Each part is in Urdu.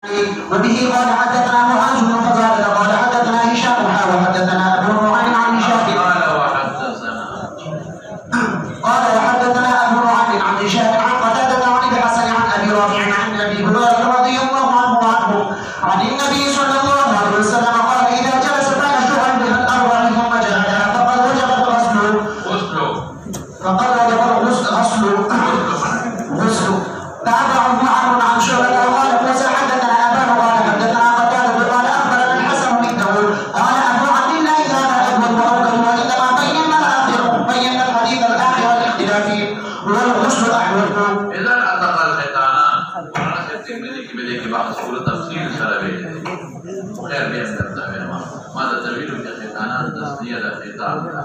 وبه قال حدثنا معاذ بن فضالة قال حدثنا هشام وحدثنا ابو نعيم عن هشام قال وحدثنا ابو نعيم عن هشام عن قتادة عن ابي الحسن عن ابي رافع عن ابي هريرة رضي الله عنه عن النبي صلى الله عليه وسلم قال اذا جلس بين الشعب من الاربع ثم جلدها فقد وجب الغسل تابعه معمر عن شعبة قال موسى حدثنا ابان قال حدثنا قتادة قال اخبرنا الحسن بن داود قال ابو عبد الله هذا ابن المؤكد وانما بين الحديث الاخر والاختلاف والغسل احوج. اذا اعتقد الختانان وانا الترمذي کی بدے کے بعد پورا تفصیل سره خیر به اندر ماذا تدویل في الختانان تصنيع الختان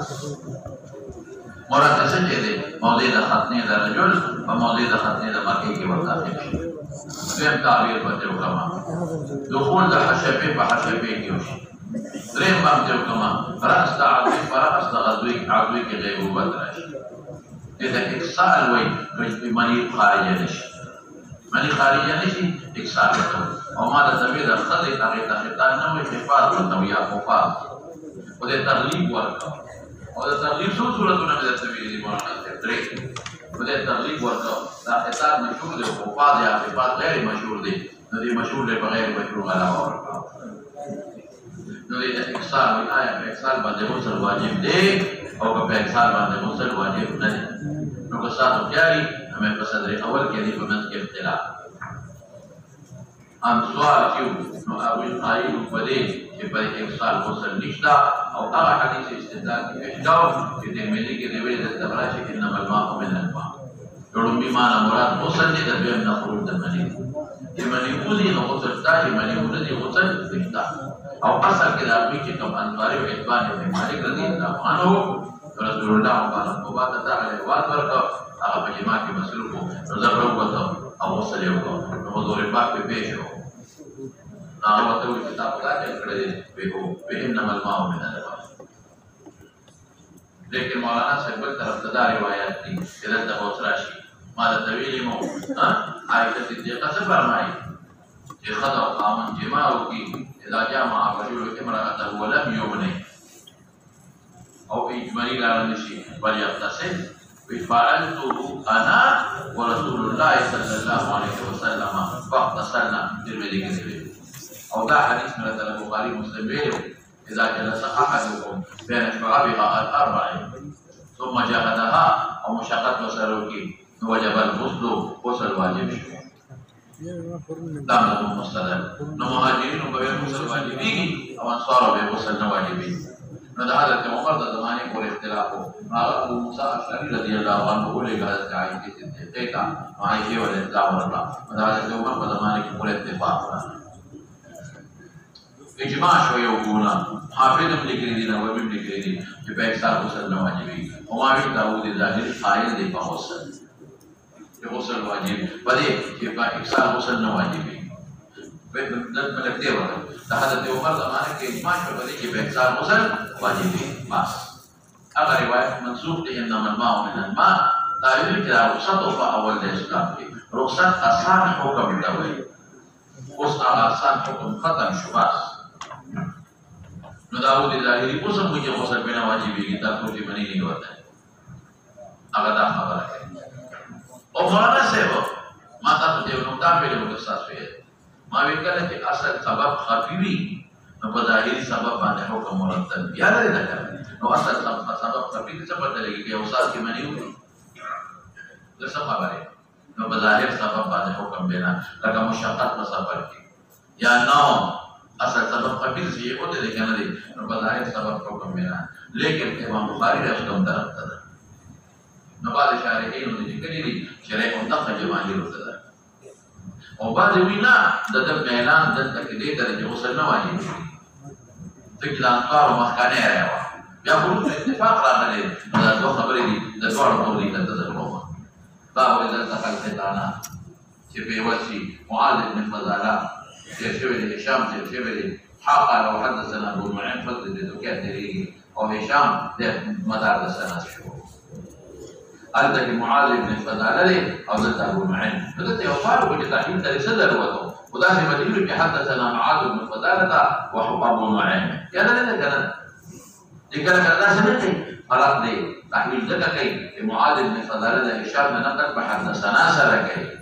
مراد سجده موضع ختنه الرجل وموضع ختنه المرأة کی وقت دریم تعبیر بده کما دخول الحشفه بحشفه کی دریم بده کما راس تعبیر راس عضوی کی غیبوبت راشي اذا اكسال وي مني خارجه نشي مني خارجه نشي اكسال او ما د تبيد خدي هغه ختان نه وي حفاظ ورته یا حفاظ او د تغلیب ورته او د تغلیب څو صورتونه د تبيد دي مولانا درې او د تغلیب ورته دا ختان مشهور دی حفاظ یا حفاظ غیر مشهور دی نو دی مشهور دی بغیر مشهور علاوه ورته نو د اکسال وي آیا اکسال باندې غسل واجب دی او په اکسال باندې غسل واجب نه دی نو که ساتو جاری ہمیں پسندر اول کے لیے بمنز کے اختلاف ہم سوال کیوں نو اول قائل بدے کہ پر ایک سال غسل نشتا او اغا حدیث استدلال کی پیشداو کہ ترمذی کے روایت استبراش کہ انما الماء من الماء جوڑوں بیمانا مراد غسل دی در نخروج در منی کہ منی اوزی غسل تا کہ منی اوزی غسل نشتا او اصل کے دارمی کی کم انواری و اعتبان ابن مالک رضی اللہ عنہ رسول الله قال مبادة على واد ورقة على مجمع في مسلوكه نظر روته أو وصل يوكو نمضور الباق ببيشه نعوته الكتاب لا تنقرد بإنما الماء من الماء لكن مولانا سيقبل طرف روايات دي إذا تبوت راشي ماذا طويل مو آية الصديقة سفرمائي في خطأ قامن جماعه إذا جامع الرجل امرأته ولم يغني او اجمالی لارن شي بل يغتسل فعلته انا ورسول الله صلى الله عليه وسلم فاغتسلنا ترمذي كذب او ده حديث من البخاري ومسلم اذا جلس احدكم بين شعابها الاربع ثم جهدها او مشقت وسلوكي وجب الغسل غسل واجب دام له مستدل مهاجرين وبين غسل واجبي او انصار بغسل واجبي نو حضرت عمر د زمانے کو اختلاف ہو ابو موسی اشعری رضی اللہ عنہ کو لے حضرت عائشہ سے کہا عائشہ رضی اللہ عنہا حضرت عمر په زمانے کې پورے اتفاق اجماع شو یو ګونا حافظ ابن کثیر او ابن کثیر چې په اکثر غسل نه واجبي او ما داوود ظاهر قائل دی په غسل چې غسل واجب بلې چې په اکثر غسل نه واجبي مطلب دی ورته حضرت عمر زمانے کې اجماع شو بلې چې په اکثر غسل واجبي بس هغه روایت منسوخ دی انما الماء من الماء دا یوه کې رخصت په اول د اسلام کې رخصت آسان حکم دی اوس هغه آسان حکم ختم شو بس نو داود ظاهری اوس هم چې غسل بنا واجبي کی تاسو ته منی نه وته هغه دا خبره کوي او مولانا صاحب ما تاسو ته نو دا ویلو تاسو یې ما وکړه چې اصل سبب خفيوي نو په ظاهري سبب باندې حکم مرتب بیا لري دا نو اصل سبب خفيوي څه پته لګي چې اوسات کې منی وي د څه خبره نو په ظاهر سبب باندې حکم دینا لکه مشقت په سفر کې یا نو اصل سبب خفيوي شي او دې کنه دي نو په ظاهر سبب حکم دینا لیکن امام بخاری رحمه الله تعالی نو بعد شارحین دې کړي دي شریح منتخب جماهیر وته او بعد وینا د اعلان د تکلیف درجه غسل نه واجب دي د انصار مخکنه راو بیا په اتفاق راغلي دا دوه خبرې دي د ټول ټولې ته تذکرو دا ولې د تخل ختانا چې په وسی معاذ بن فضاله چې شوی د هشام چې شوی د حق او حدثنا ابو نعيم فضل د دوکه دی او هشام د مدار د سند شو هذا معاذ بن فضاله او د ابو نعيم فدته یو فارغ چې تحلیل ته صدر وته وده في مدينة حدثنا معاذ بن فضالة وأبو نعيم كذا كذا كذا كذا سمعتي فرق دي تحويل ذكا كي معاذ بن فضالة هشام نقل بحدثنا سركي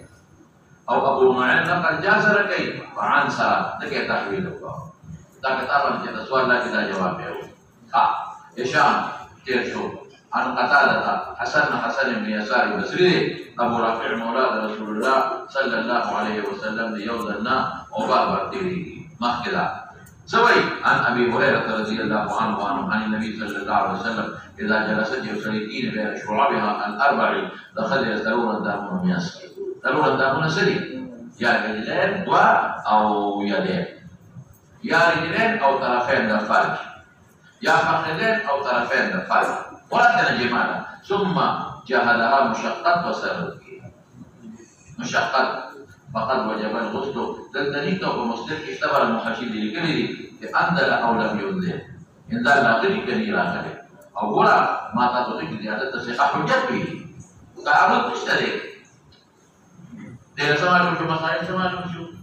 أو أبو نعيم نقل جاء سركي وعن سرى ذكي تحويل الله ذاك طبعا كذا سؤال لا كذا جواب هشام تيرشو عن قتادة حسن بن يسار البصري أبو رافع مولى رسول الله صلى الله عليه وسلم ليوزنا وباب تيري مخكلا سوي عن أبي هريرة رضي الله عنه عن النبي صلى الله عليه وسلم إذا جلست يسريين بين شعبها الأربع دخل يسرون الدامون يسري ضرورة الدامون سري يا رجلين أو يدين يا رجلين أو طرفين الفرج يا فخذين أو طرفين الفرج ولا جمالا ثم جهلها مشقت وسرد مشقت فقد وجب الغسل دلدليته ومسلك اختبر المحاشيد لكبيري أنزل أو لم ينزل إن ذا لا غير كبير آخر أو قرأ ما تطلق زيادة تصيح حجت به وتعرض مشترك دير سمالهم شو مسائل سمالهم شو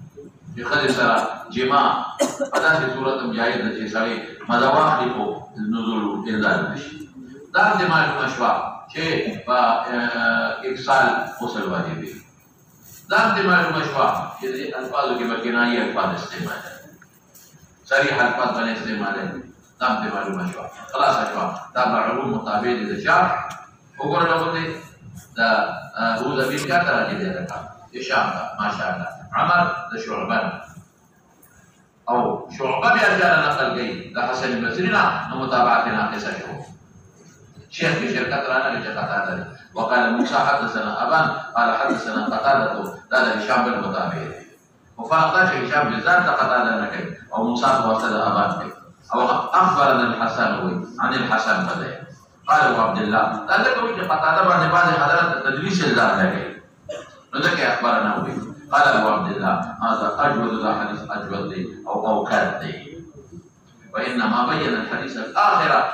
يخلي سرا جماع pada si surat Mujahid dan si Sari madawah lipo nuzul ilal bishi dar dimal mashwa che ba iksal usul wajibi dar dimal mashwa jadi alfaz ke berkenai alfaz istimal sari alfaz bane istimal dar dimal mashwa خلاص ashwa tabar ulum mutabid da syarh ugor lagote da هو ذا بين كاتر jadi ada إشامة ما شاء الله عمر ده شعبان أو شعبان يرجع نقل جيد ده حسن البصري ومتابعتنا قصة شيخ في شركة رانا لجقتادة وقال موسى حدثنا أبان قال حدثنا قتادة ده هشام بن مطابع وفاقتاش هشام بالذات قتادة نكي أو موسى وصل أبان كي أو أخبرنا الحسن عن الحسن بدأ قال عبد الله قال لك وجه قتادة بعد حضرات تدريس الله نكي نذكر أخبارنا به قال أبو عبد الله هذا أجود ذا حديث أجود لي أو كاد لي وإنما بين الحديث الآخرة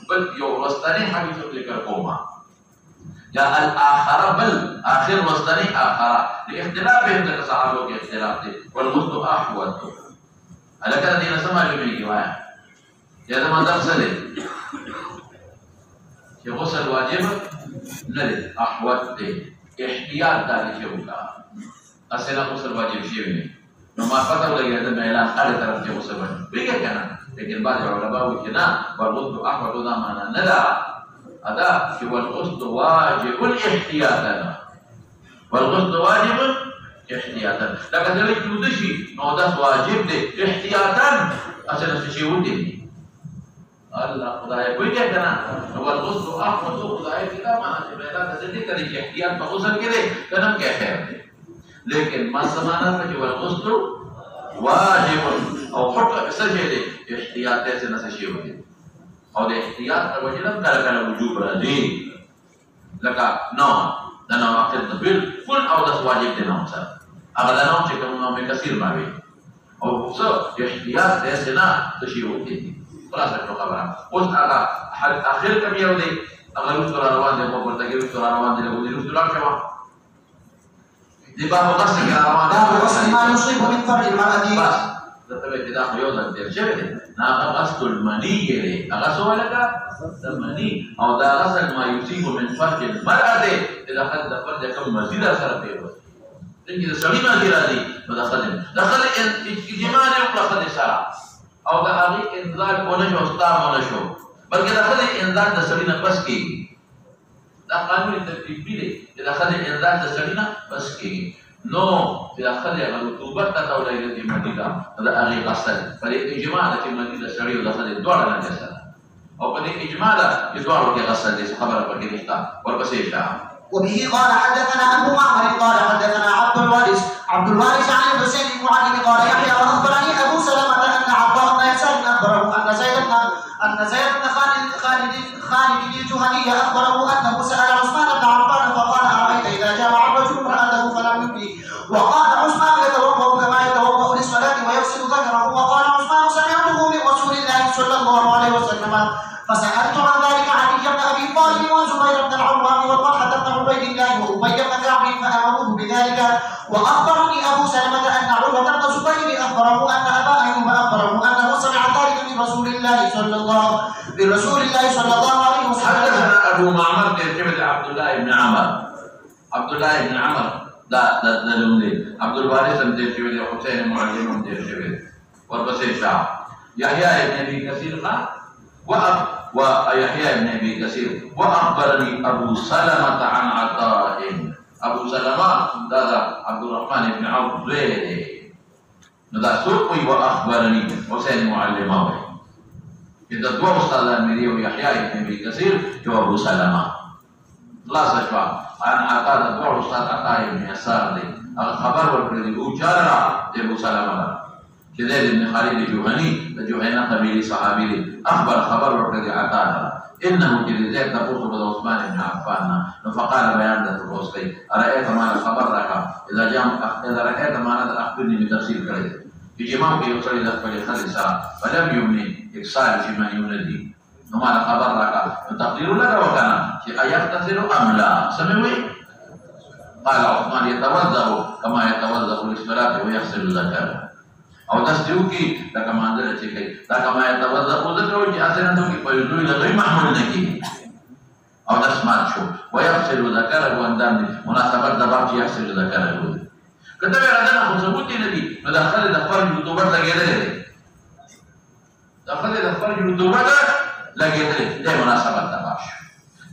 بل يوصلني حديث لك القومة يا الآخرة بل آخر وصلني آخرة لاختلافهم لك صحابه كاختلافه والغسل أحوط على كذا دين سمع جميل جوايا يا ذا ما درس لي غسل واجب نرد أحوط لي احتیاط داری شروع اصلا غسل واجب شیء نہیں نما پتہ لگا کہ میں اعلان ہر طرف سے غسل واجب بھی کیا کہنا لیکن بعض علماء کہنا والغسل احوط ذا معنى ندا ادا کہ والغسل واجب احتیاطا والغسل واجب احتیاطا لكن ذلك يدشي نو ده واجب ده احتیاطا اصلا شيء ودي الله خدای کوئی کیا کہنا والغسل احوط خدای کی معنی ہے میرا تجدید کرے کہ احتیاط کا غسل کرے کنم کیا ہے لیکن ما سمانا کہ والغسل واجب او حق سجده احتیاط سے نہ شيء ہوتی اور احتیاط کا وجہ کلا وجوب راضی لگا نو دنا وقت بالکل او ده واجب دنا مثلا اگر نو چې کوم میں کثیر ماوي او سو احتیاط سے نہ شيء ہوتی خلاص الخبر قلت على اخر كم يوم دي اگر رسول روان دي کو ورته رسول روان دي له رسول شوا دي باب غسل روان باب غسل ما يصيب من فرج المرأة بس ده تبع كده يوضع دير شبه نا غسل المني لي غسل لك المني او ده غسل ما يصيب من فرج المرأة اذا خد فرج كم مزيد اثر فيه لكن سړی ما دي راځي دخل اجماع نه خد سره او دا هغه انذار کونه شو استعمال شو بلکې دا خدای انذار د سړی نه بس کیږي دا قانون ترتیبي دی دا خدای انذار د سړی نه بس کیږي نو دا خدای رطوبت ته تولید دی مدیدا دا هغه غسل پر اجماع د مدیدا سړی او د خدای دوړ نه جسد او په اجماع دا دوړ کې غسل دي خبره پکې نشته ورپسې شاه وبه قال حدثنا أبو معمر قال حدثنا عبد الوارث عن الحسين بن علي قال يحيى وأخبرني أبو سلمة أن عطاء بن يسار أخبره أن زيد بن خالد الجهني أخبره أنه سأل عثمان بن عفان فقال أرأيت إذا جامع الرجل امرأته فلم يبني وقال عثمان يتوضأ كما يتوضأ للصلاة ويغسل ذكره وقال عثمان سمعته من رسول الله صلى الله عليه وسلم فسألت عن ذلك علي بن أبي طالب وزبير بن العوام وطلحة بن عبيد الله وأبي بن كعب فأمروه بذلك وأخبرني أبو سلمة أن أخبره أن أبا أيوب أخبره أنه سمع ذلك من رسول الله صلى الله عليه وسلم. حدثنا أبو معمر ترجمة عبد الله بن عمر. عبد الله بن عمر لا لمدي عبد الوارث ترجمة حسين معلم ترجمة والبصير يحيى بن أبي كثير قال ويحيى بن أبي كثير وأخبرني أبو سلمة عن عطاء. أبو سلمة هذا عبد الرحمن بن عوف غيره هذا سوقي وأخبرني حسين معلمه. إذا دوا أستاذ ميري ويحيى بن أبي كثير جو أبو سلمة لا سشوا عن عطاء دوا أستاذ عطاء بن يسار دي الخبر والبردي وجارة أبو سلمة كذلك ابن خالد الجهني الجهني قبيلي صحابي أخبر خبر والبردي عطاء إنه جلدات تفوز بد عثمان بن عفان فقال بيان ذات الوصفي أرأيت ما الخبر لك إذا رأيت ما أخبرني بتفسير كريم بجماعة يصلي ذات فليخلصا فلم يمني إكسال فيما يندي وما الخبر لك تقدير لك وكان أيغتسل أم لا سمعوا قال عثمان يتوضأ كما يتوضأ للصلاة ويغسل ذكره أو تستوكي لك ما عندنا شيء لك ما يتوضأ ذكره جاسنا توكي فيزوي لغير محمول نكي أو تسمع شو ويغسل ذكره وندم مناسبة دبابة يغسل ذكره كتب هذا خصوصي النبي مدخل دفر الرطوبة لجدله دخل دفر الرطوبة لجدله ده مناسبة دبابة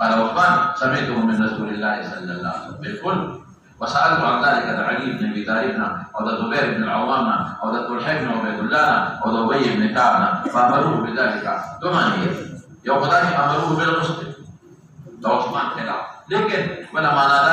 قال عثمان سمعته من رسول الله صلى الله عليه وسلم بالكل وسألت عن ذلك علي بن أبي طالب أو زبير بن العوام أو طلحة بن عبيد الله أو أبي بن كعب فأمروه بذلك ثمانية يوم ذلك أمروه بالغسل لو عثمان خلاف لكن ولما نادى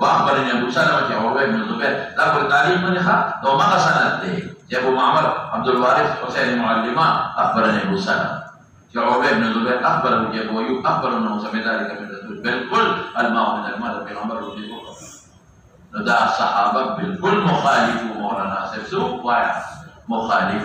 واخبرني ابو سلمة وعبيد بن الزبير ذكر التاريخ من خا لو ما سنده يا ابو معمر عبد الوارث حسين معلمه اخبرني ابو سلمة يا عبيد بن الزبير اخبرني ابو ايوب اخبر انه سمع ذلك من الرسول بالكل الماء من الماء في عمر بن الزبير نداء الصحابه بالكل مخالف مولانا سبسو واحد مخالف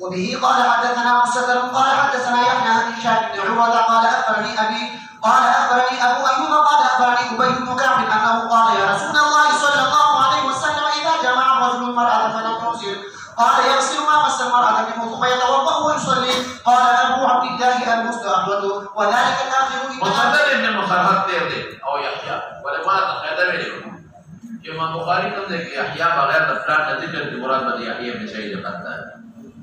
وبه قال حدثنا مسدد قال حدثنا يحيى بن هشام بن عروة قال أخبرني أبي قال أخبرني أبو أيوب قال أخبرني أبي بن كعب أنه قال يا رسول الله صلى الله عليه وسلم إذا جمع الرجل المرأة فلم يغسل قال يغسل ما مس المرأة منه ثم يتوضأ ويصلي قال أبو عبد الله المستحوذ وذلك الآخر مسدد بن مصرف تيرده أو يحيى ولما تقدم له كما بخاري كم ذكر يحيى بغير تفراد ذكر المراد بن يحيى بن سعيد القطان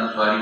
al-Bukhari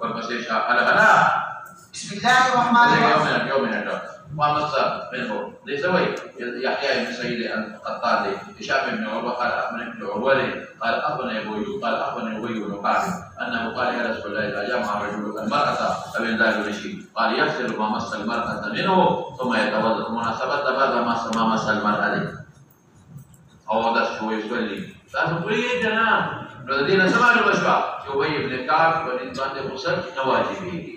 والمسيح على غناء بسم الله الرحمن الرحيم يوم ومص منه لسوي يحيى بن سعيد القطان هشام بن عروة قال أخبرني ابن عروة قال أخبرني أبو أيوب قال أخبرني أبي بن كعب أنه قال يا رسول الله إذا جمع الرجل المرأة فمن ذلك الشيء قال يغسل ما مس المرأة منه ثم يتوضأ مناسبة بعد ما مس المرأة أو ده شو يصلي فأقول يا جناب الذين سمعوا المشروع أبي بن كعب بن بعد غسل نواجبه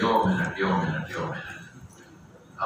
يوم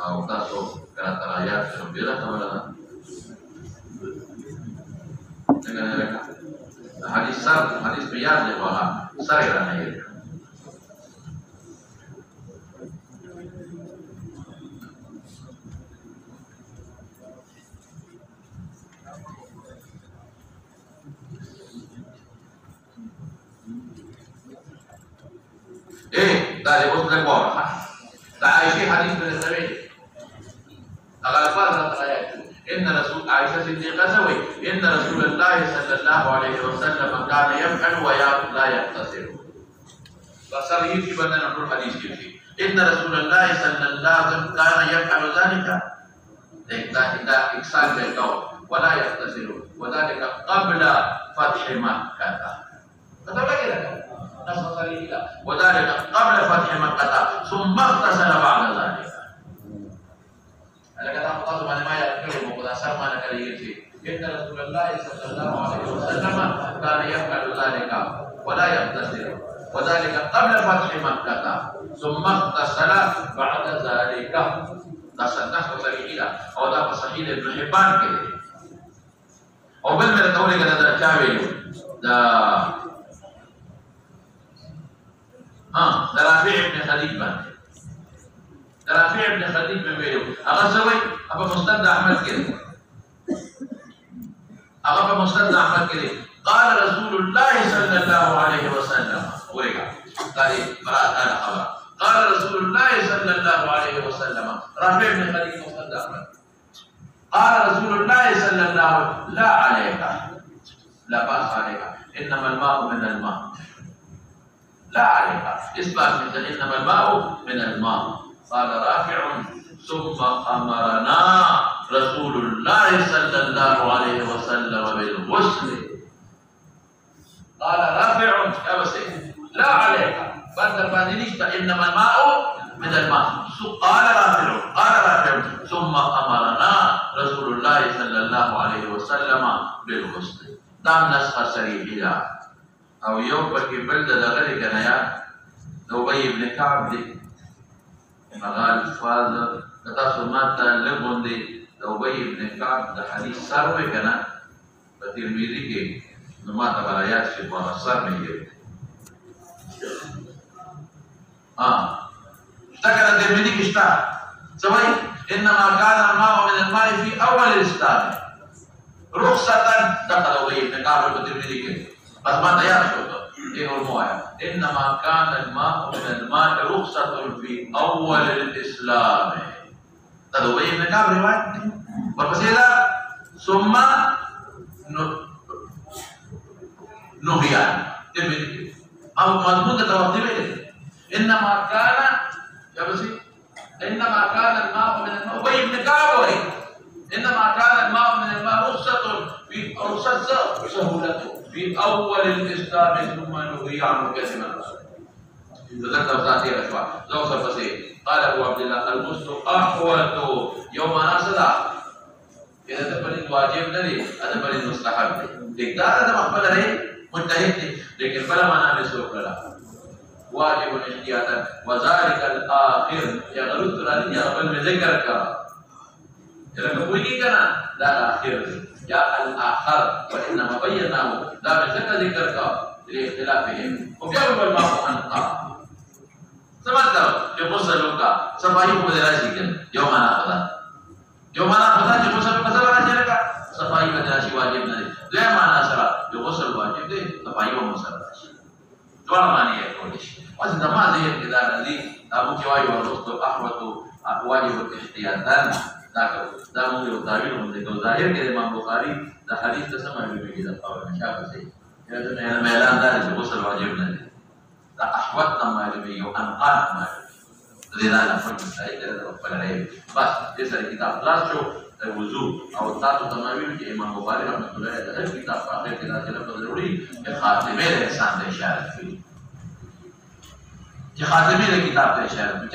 او تاسو کړه ترايات شو بیره خبره احتیاط دی وها سره رانه دا دې اوس لږ واوره دا عائشة حدیث من النبي أغلقات الآيات إن رسول عائشة صديقة سوي إن رسول الله صلى الله عليه وسلم كان يفعل ولا يقتصر فصار في بدنا نقول حديث كيف إن رسول الله صلى الله عليه وسلم كان يفعل ذلك إذا إكسان بالقول ولا يقتصر وذلك قبل فتح مكة فتبين نص صريح وذلك قبل فتح مكة ثم اغتسل بعد ذلك. Ada kata Allah Subhanahu wa taala yang mengatakan mana kali ini inna Rasulullah sallallahu alaihi wasallam kana yaf'alu dhalika wa la yaqtasir wa dhalika qabla fath Makkah thumma ightasala ba'da dhalika. Nasannah sahih atau dah sahih Ibn Hibban ke. Atau bel mere tawle kada da chawe da Rafi' ibn Khadij ban رافع بن خديج بن بيلو أغزوي أبا مستند أحمد كده أبا مستند أحمد كده قال رسول الله صلى الله عليه وسلم ورجع قال برات أنا خبر قال رسول الله صلى الله عليه وسلم رافع بن خديج مستند أحمد قال رسول الله صلى الله عليه وسلم لا عليك لا بأس عليك إنما الماء من الماء لا عليك إثبات مثل إنما الماء من الماء. قال رافع ثم أمرنا رسول الله صلى الله عليه وسلم بالغسل. قال رافع يا بسيط لا عليك فانت إنما الماء من الماء. قال رافع ثم أمرنا رسول الله صلى الله عليه وسلم بالغسل. دام نسخة صريحة أو يوم بكي بلد لغري كنايا أبي بن كعب مغال فاز کتا سمات لغون دی أبي بن كعب ده حدیث سروي کنا ترمذی کې نو ما ته آیات چې په سر نه یې ذكر ترمذی کې شتا سوي انما كان الماء من الماء في اول الاسلام رخصة دخل أبي بن كعب په ترمذی کې بس ما تیار شو إنما كان الماء من الماء رخصة في أول الإسلام. تدوي من كم رواية؟ بربسيلا ثم نهيان. أو مضمون توقيته إنما كان يا بسي إنما كان الماء من الماء أبي بن كعب إنما كان الماء من الماء رخصة في رخصة سهولته في أول الإسلام ثم نهي عنه كثيرا. ذكر ذاتي رشوة زوجة فسيح قال أبو عبد الله المسلم أحوط يوم ناسدا إذا تبني واجب نري هذا بني مستحب دكتور هذا مقبل نري مجتهد لكن فلا معنى بسوق لا واجب احتياطا وذلك الآخر يغلط رأي قبل من ذكرك إذا كبوي كنا لا الآخر يا الآخر وإنما بيناه لا بشك ذكرك لاختلافهم وبيعرف الماء عن الطاعة. سمعتوا في قصة لوكا صفاي مدرسي كن يوم أنا خدا في قصة لوكا سبعة جلك صفاي مدرسي واجب نري ده ما ناسرا في قصة واجب ده صفاي ومسرا دوا ما نيجي كولش بس دما زي كذا نزي أبو كواي ورثت أحوط واجب الاحتياطان دا موږ یو تعبیر باندې کوو ظاهر کې امام بخاری د حدیث ته سم معلومه کې دا قول مشابه شي دا نه اعلان دا چې غسل واجب نه دی دا احوط معلومه یو انقاذ معلومه دا نه فرق دی دا په لړۍ بس دې سره کتاب خلاص شو وضو او تاسو ته معلومه کې امام بخاری رحمۃ اللہ علیہ د کتاب په اخر کې دا چې لفظ ضروري چې خاتمه د انسان ته اشاره کوي چې خاتمه د کتاب ته اشاره کوي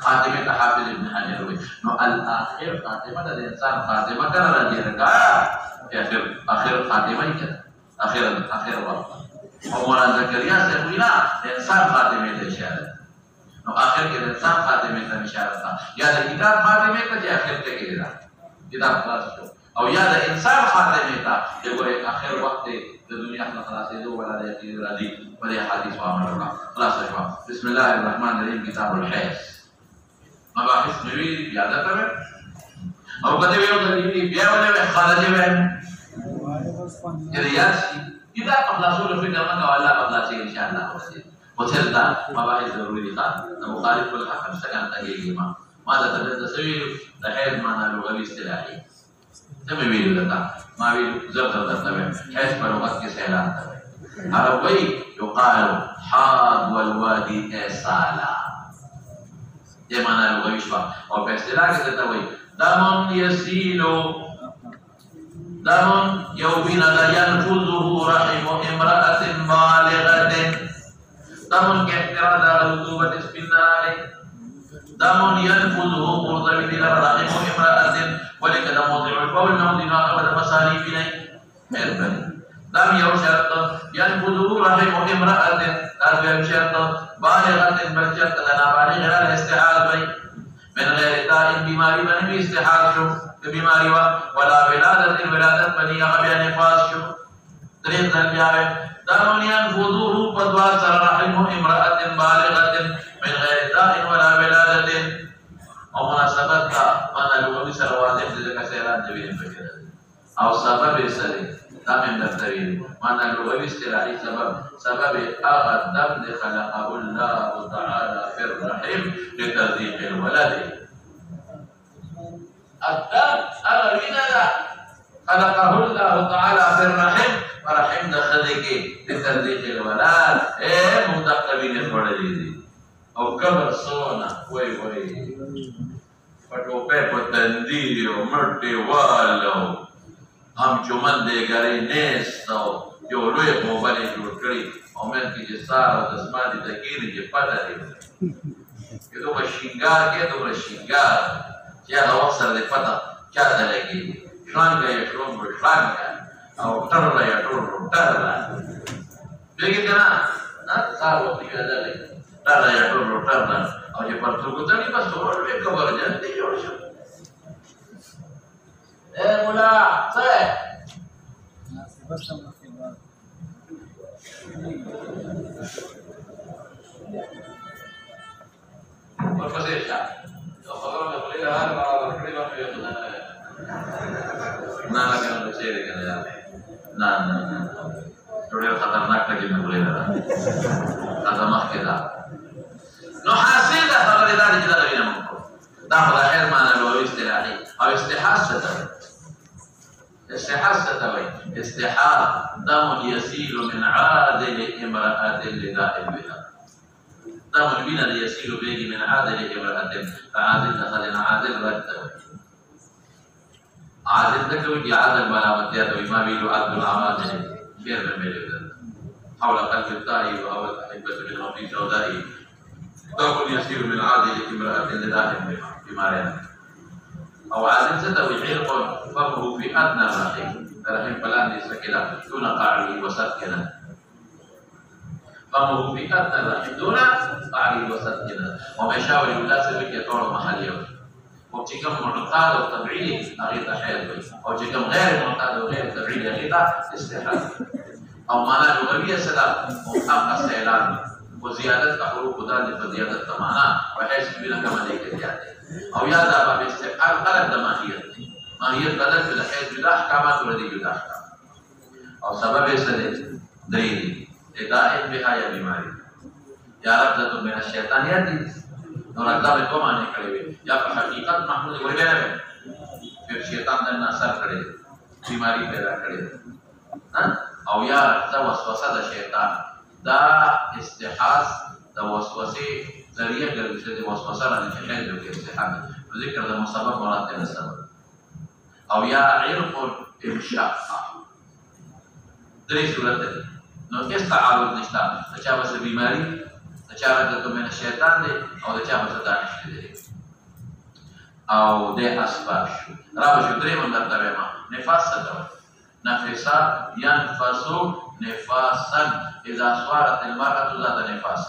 خاتمه حافظ ابن حجر وي نو الاخر خاتمه د انسان خاتمه کړه راځي راځي اخر خاتمه کړه اخر وخت او مولانا زکریا سے وینا انسان خاتمه ته اشاره نو اخر کې انسان خاتمه ته اشاره تا یا د کتاب خاتمه ته اخر ته کېږي کتاب خلاص شو او یا د انسان خاتمه ته دغه اخر وخت د دنیا خلاصېدو ولا د یقین راځي په دې حدیث باندې خلاص شو. بسم الله الرحمن الرحیم. کتاب الحیض مباحث نوی بیا ده او کته یو د دې بیا ولې خارجه وای ریاض اذا خلاصو له فکر نه او الله خلاصي ان شاء الله وتلدا مباحث ضروري دي مخالف الحق څنګه تاګي ما دا تسوي د حیض معنا لغوي اصطلاحي څه ویل لتا ما ویل زبر درته حیض په لغت کې سیلان ده عربي يقال حاد والوادي اسالا دې معنا لغوي شو او په اصطلاح کې ته وایي دم يسيل دم يوبين لا ينفذه رحم امرأة بالغة دم كاحتراز رطوبة السبنان دم ينفذه مرتبط إلى رحم امرأة ولكن موضع البول موضع أبد مصاريفنا دم يشرط ينفذه رحم امرأة دم يشرط بالغة بل شرط لنا بالغ غير الاستحاض من غير داء بماري بني استحاض شو بماري ولا ولادة بني غبي نفاس شو طريق الجاوة دم ينفذه بدوا سر رحم امرأة بالغة من غير داء ولا ولادة او مناسبت مانا لغوي سر واضح ذلك سيران جبين فكرة او سبب سري دم دفترين مانا لغوي استراحي سبب اغا الدم خلقه الله تعالى في الرحم لترزيق الولد الدم أغلبنا خلقه الله تعالى في الرحم ورحم دخلك لترزيق الولد مدقبين الولد او قبر سونا وای پټو په پتندی او مرټي والو هم چمن دې غري نهستو یو لوی موبایل جوړ کړی او مې کې چې سارو د سمادي د کېږي چې پټه دی کله مشینګار کې دوه شینګار چې هغه وخت سره پټه چاته لګي څنګه یې شروع څنګه او ترلا یا ترلا دغه کنه نه سارو دې راځي ترلا یا ترلا او چې پر څوک ته نه بس ټول به کور جن دي جوړ شو مولا څه ورپسې شه او خبره مې کولې هر بار ورکړې وې نه کنه چې دې کنه نه ټول خطرناک ټکی مې کولې دا مخ کې دا نو حاصل ده خبره دا چې دا غوښنه مونږ دا په خیر معنی لوي استراحي او استحاض څه ده استحاض څه ده استحاض دم يسيل من عادل امرأة لداء بها دم بنا يسيل به من عادل امرأة فعادل دخلنا عادل رد عادل دكوي عادل ملامتيات وما بيلو عبد العماد خير من مليون حول قلب الطائب او الاحبة منهم في سودائه دم يسير من عادل امرأة لداء بمارين او عادل ستوي عرق فمه في ادنى الرحم الرحم فلان سكنا دون قعره وسكنا فمه في ادنى الرحم دون قعره وسكنا ومشاور يلازم بك يطور محليه وبتكم معتاد وتبعيد اغيط حيض او تكم غير معتاد وغير تبعيد اغيط استحاض او معنى لغوية سلام وحق السيلان وزيادة حروف ودال فزيادة معنى وحيث بنا كما ليك زيادة او ياد باب استحقاق غلط ماهية ماهية بدل في الحيث جدا احكامات ولدي جدا احكام او سبب سده دريني ادائم بها يا بیماری یا ربطة من الشيطان يدي نور اقدام دو معنی کڑے یا پر حقیقت محمود کوئی بینے میں پھر شیطان دن اثر کڑے بیماری پیدا کڑے او یا دا وسوسه د شیطان دا استحاض د وسوسه ذریعہ ګرځي د وسوسه نه خیر د استحاض ذکر د مسبب مراد نه سبب او یا عرق الانشاء درې صورت نو هیڅ تعارض نشته چې بس بیماری چې راځي من شیطان دی او چې بس دانش دی او د اسباب شو راو شو درې من درته ما نفاس څه نفسا ينفس نفاسا اذا صارت المرأة ذات نفاس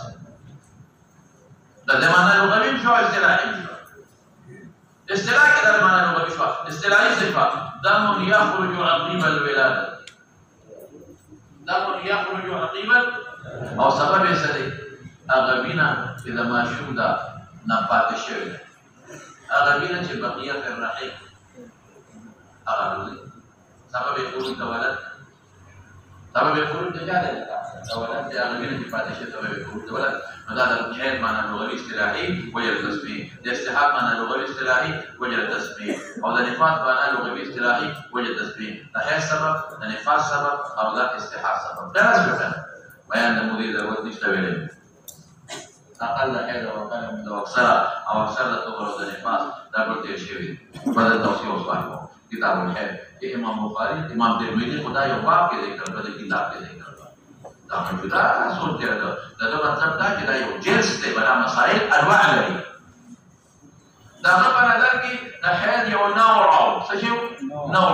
دا زمانه لغوی شو اصطلاحي شو اصطلاح كده المعنى اللغوي شو اصطلاحي صفة دم يخرج عقيب الولادة دم يخرج عقيب او سبب يسدي اغبينا اذا ما شمدا نبات الشوي اغبينا چې بقيه في الرحيم اغبينا سبب يخرج الولد سبب يخرج دجاله الولد دي اغبينا چې پاتې شي سبب يخرج الولد هذا الحيل معنى اللغوي اصطلاحي وجه التسميه الاستحاق معنى اللغوي اصطلاحي وجه التسميه او النفاس معنى اللغوي اصطلاحي وجه التسميه الحيل سبب النفاس سبب او ذا استحاق سبب درس بكره بيان المدير ضرورت نشته ویلې اقل حيل وقال من اكثر او اكثر تغرض النفاس ضرورت شوی بدل توصيه وصفه كتاب الحيل امام بخاري امام ترمذي خدا یو باب کې ذکر کړل کتاب کې ذکر دا موجوده اصول کې ده دا مطلب دا چې دا یو جنس دی بلا مسائل انواع لري دا په نظر کې د حیض یو نوع او څه شی نوع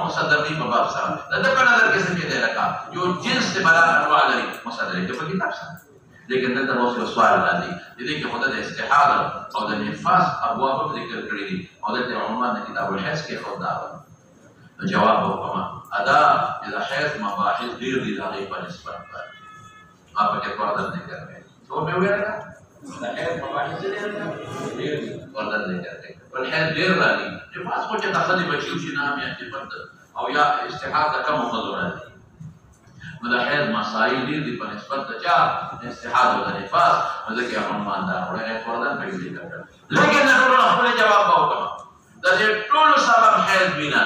مصدقین په باب سره دا په نظر کې څه دی لکه یو جنس دی بلا انواع لري مصدقین په کتاب سره لیکن دلته اوس سوال راځي دې کې خدای د استحاضه او د نفاس ابواب ذکر کړی دي او د عموما د کتاب الحیض کې خدای جواب وکما ادا اذا حيث مباحث غير دي هغه په نسبت باندې ما په کې پردن نه کوي څو به ویل دا حيث مباحث غير دي پردن نه کوي ول حيث غير راځي چې ما څو چې تخلي بچو شي نام یا چې پرد او یا استحاضه کم مقدرات مدا حيث مسائل دي په نسبت د چا استحاضه او نفاس ځکه هم ماندا وړه پردن په دې کوي لیکن نه خپل جواب وکما دا چې ټول سبب حيث بنا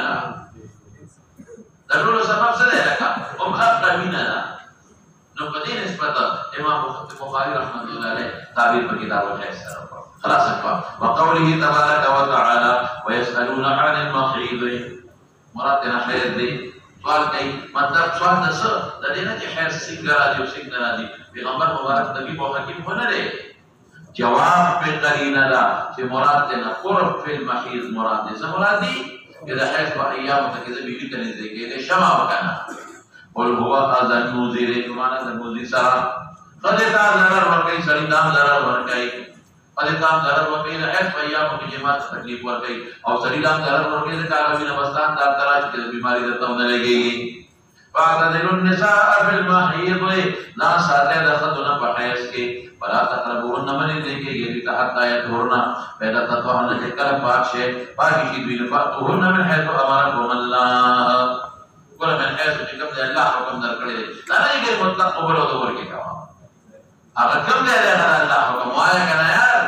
دا ټول سبب څه دی لکه هم خطه وینا ده نو په دې نسبت امام بخاري رحمه الله علیه تعبیر په کتاب الحیض سره خلاص وقوله تبارك وتعالى ويسألون عن المحيض مراد نه حیض دی سوال کوي مطلب سوال د څه د دې نه چې حیض څنګه راځي او څنګه راځي پیغمبر مبارک طبيب او حکیم ونه دی جواب په قرینه ده چې مراد نه قرب فی المحیض مراد دې څه مراد دی إذا حيث أيام تكذب بك نزيك شما وكنا قل هو أذن مزير كمان أذن مزير سرا قد تام ضرر وركي سريدام ضرر وركي قد تام ضرر وركي إذا حيث أيام كجماعة تكليف وركي أو سريدام ضرر وركي إذا كان بنا بستان دار تراج كذا بيماري درتاون لگي فاعتذروا النساء في المحيض لا ساتي دخلنا بحيث کے ولا تقربوهن من دیکھے یہ بھی کہا حتى يطهرن پیدا تطهرن ذکر پاک سے پاکی شی دوی فاتوهن من حيث امركم الله ولا من حيث حکم دے اللہ حکم در کڑے لا نہیں کہ مطلق قبول و دور کے کہا اگر کم دے اللہ حکم آیا کنا یار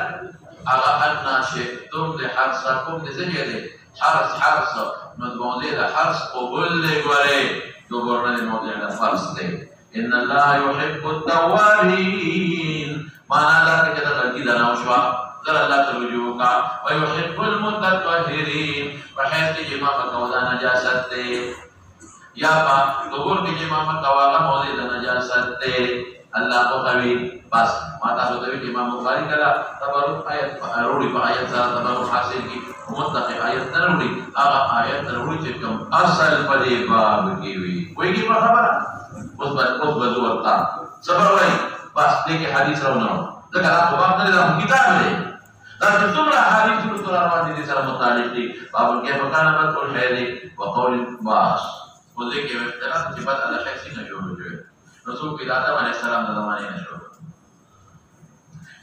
اگر انا شئتم لحرصكم لزجے دے حرص مدبون دے حرص قبول دے گورے تو گورنے موضوع دا فرض دے ان الله يحب التوابين معنى ذلك كده غلطي ده نوشوا ذر الله ترجوكا ويحب المتطهرين بحيث جماع مكودا نجاست یا با دور کی جماع مکوالا موضوع ده نجاست الله کو قوی بس ما تاسو ته امام بخاری کلا تبرک آیت روڑی په آیت سره تبرک حاصل کی مطلق آیت نروڑی هغه آیت نروڑی چې کوم اصل په دې باب کې وی کوئی کی خبره اس بزور تا صبر وای بس دې کې حدیث راوړو دا کله په باب نه دا کتاب دی دا چې څومره حدیث رسول الله دې سره متعلق دي باب کې مکانه په ټول هدي وقول باس و دې کې اختلاف چې په الله شخصي نه جوړ رسول کې آدم علیه السلام د زمانه نه شروع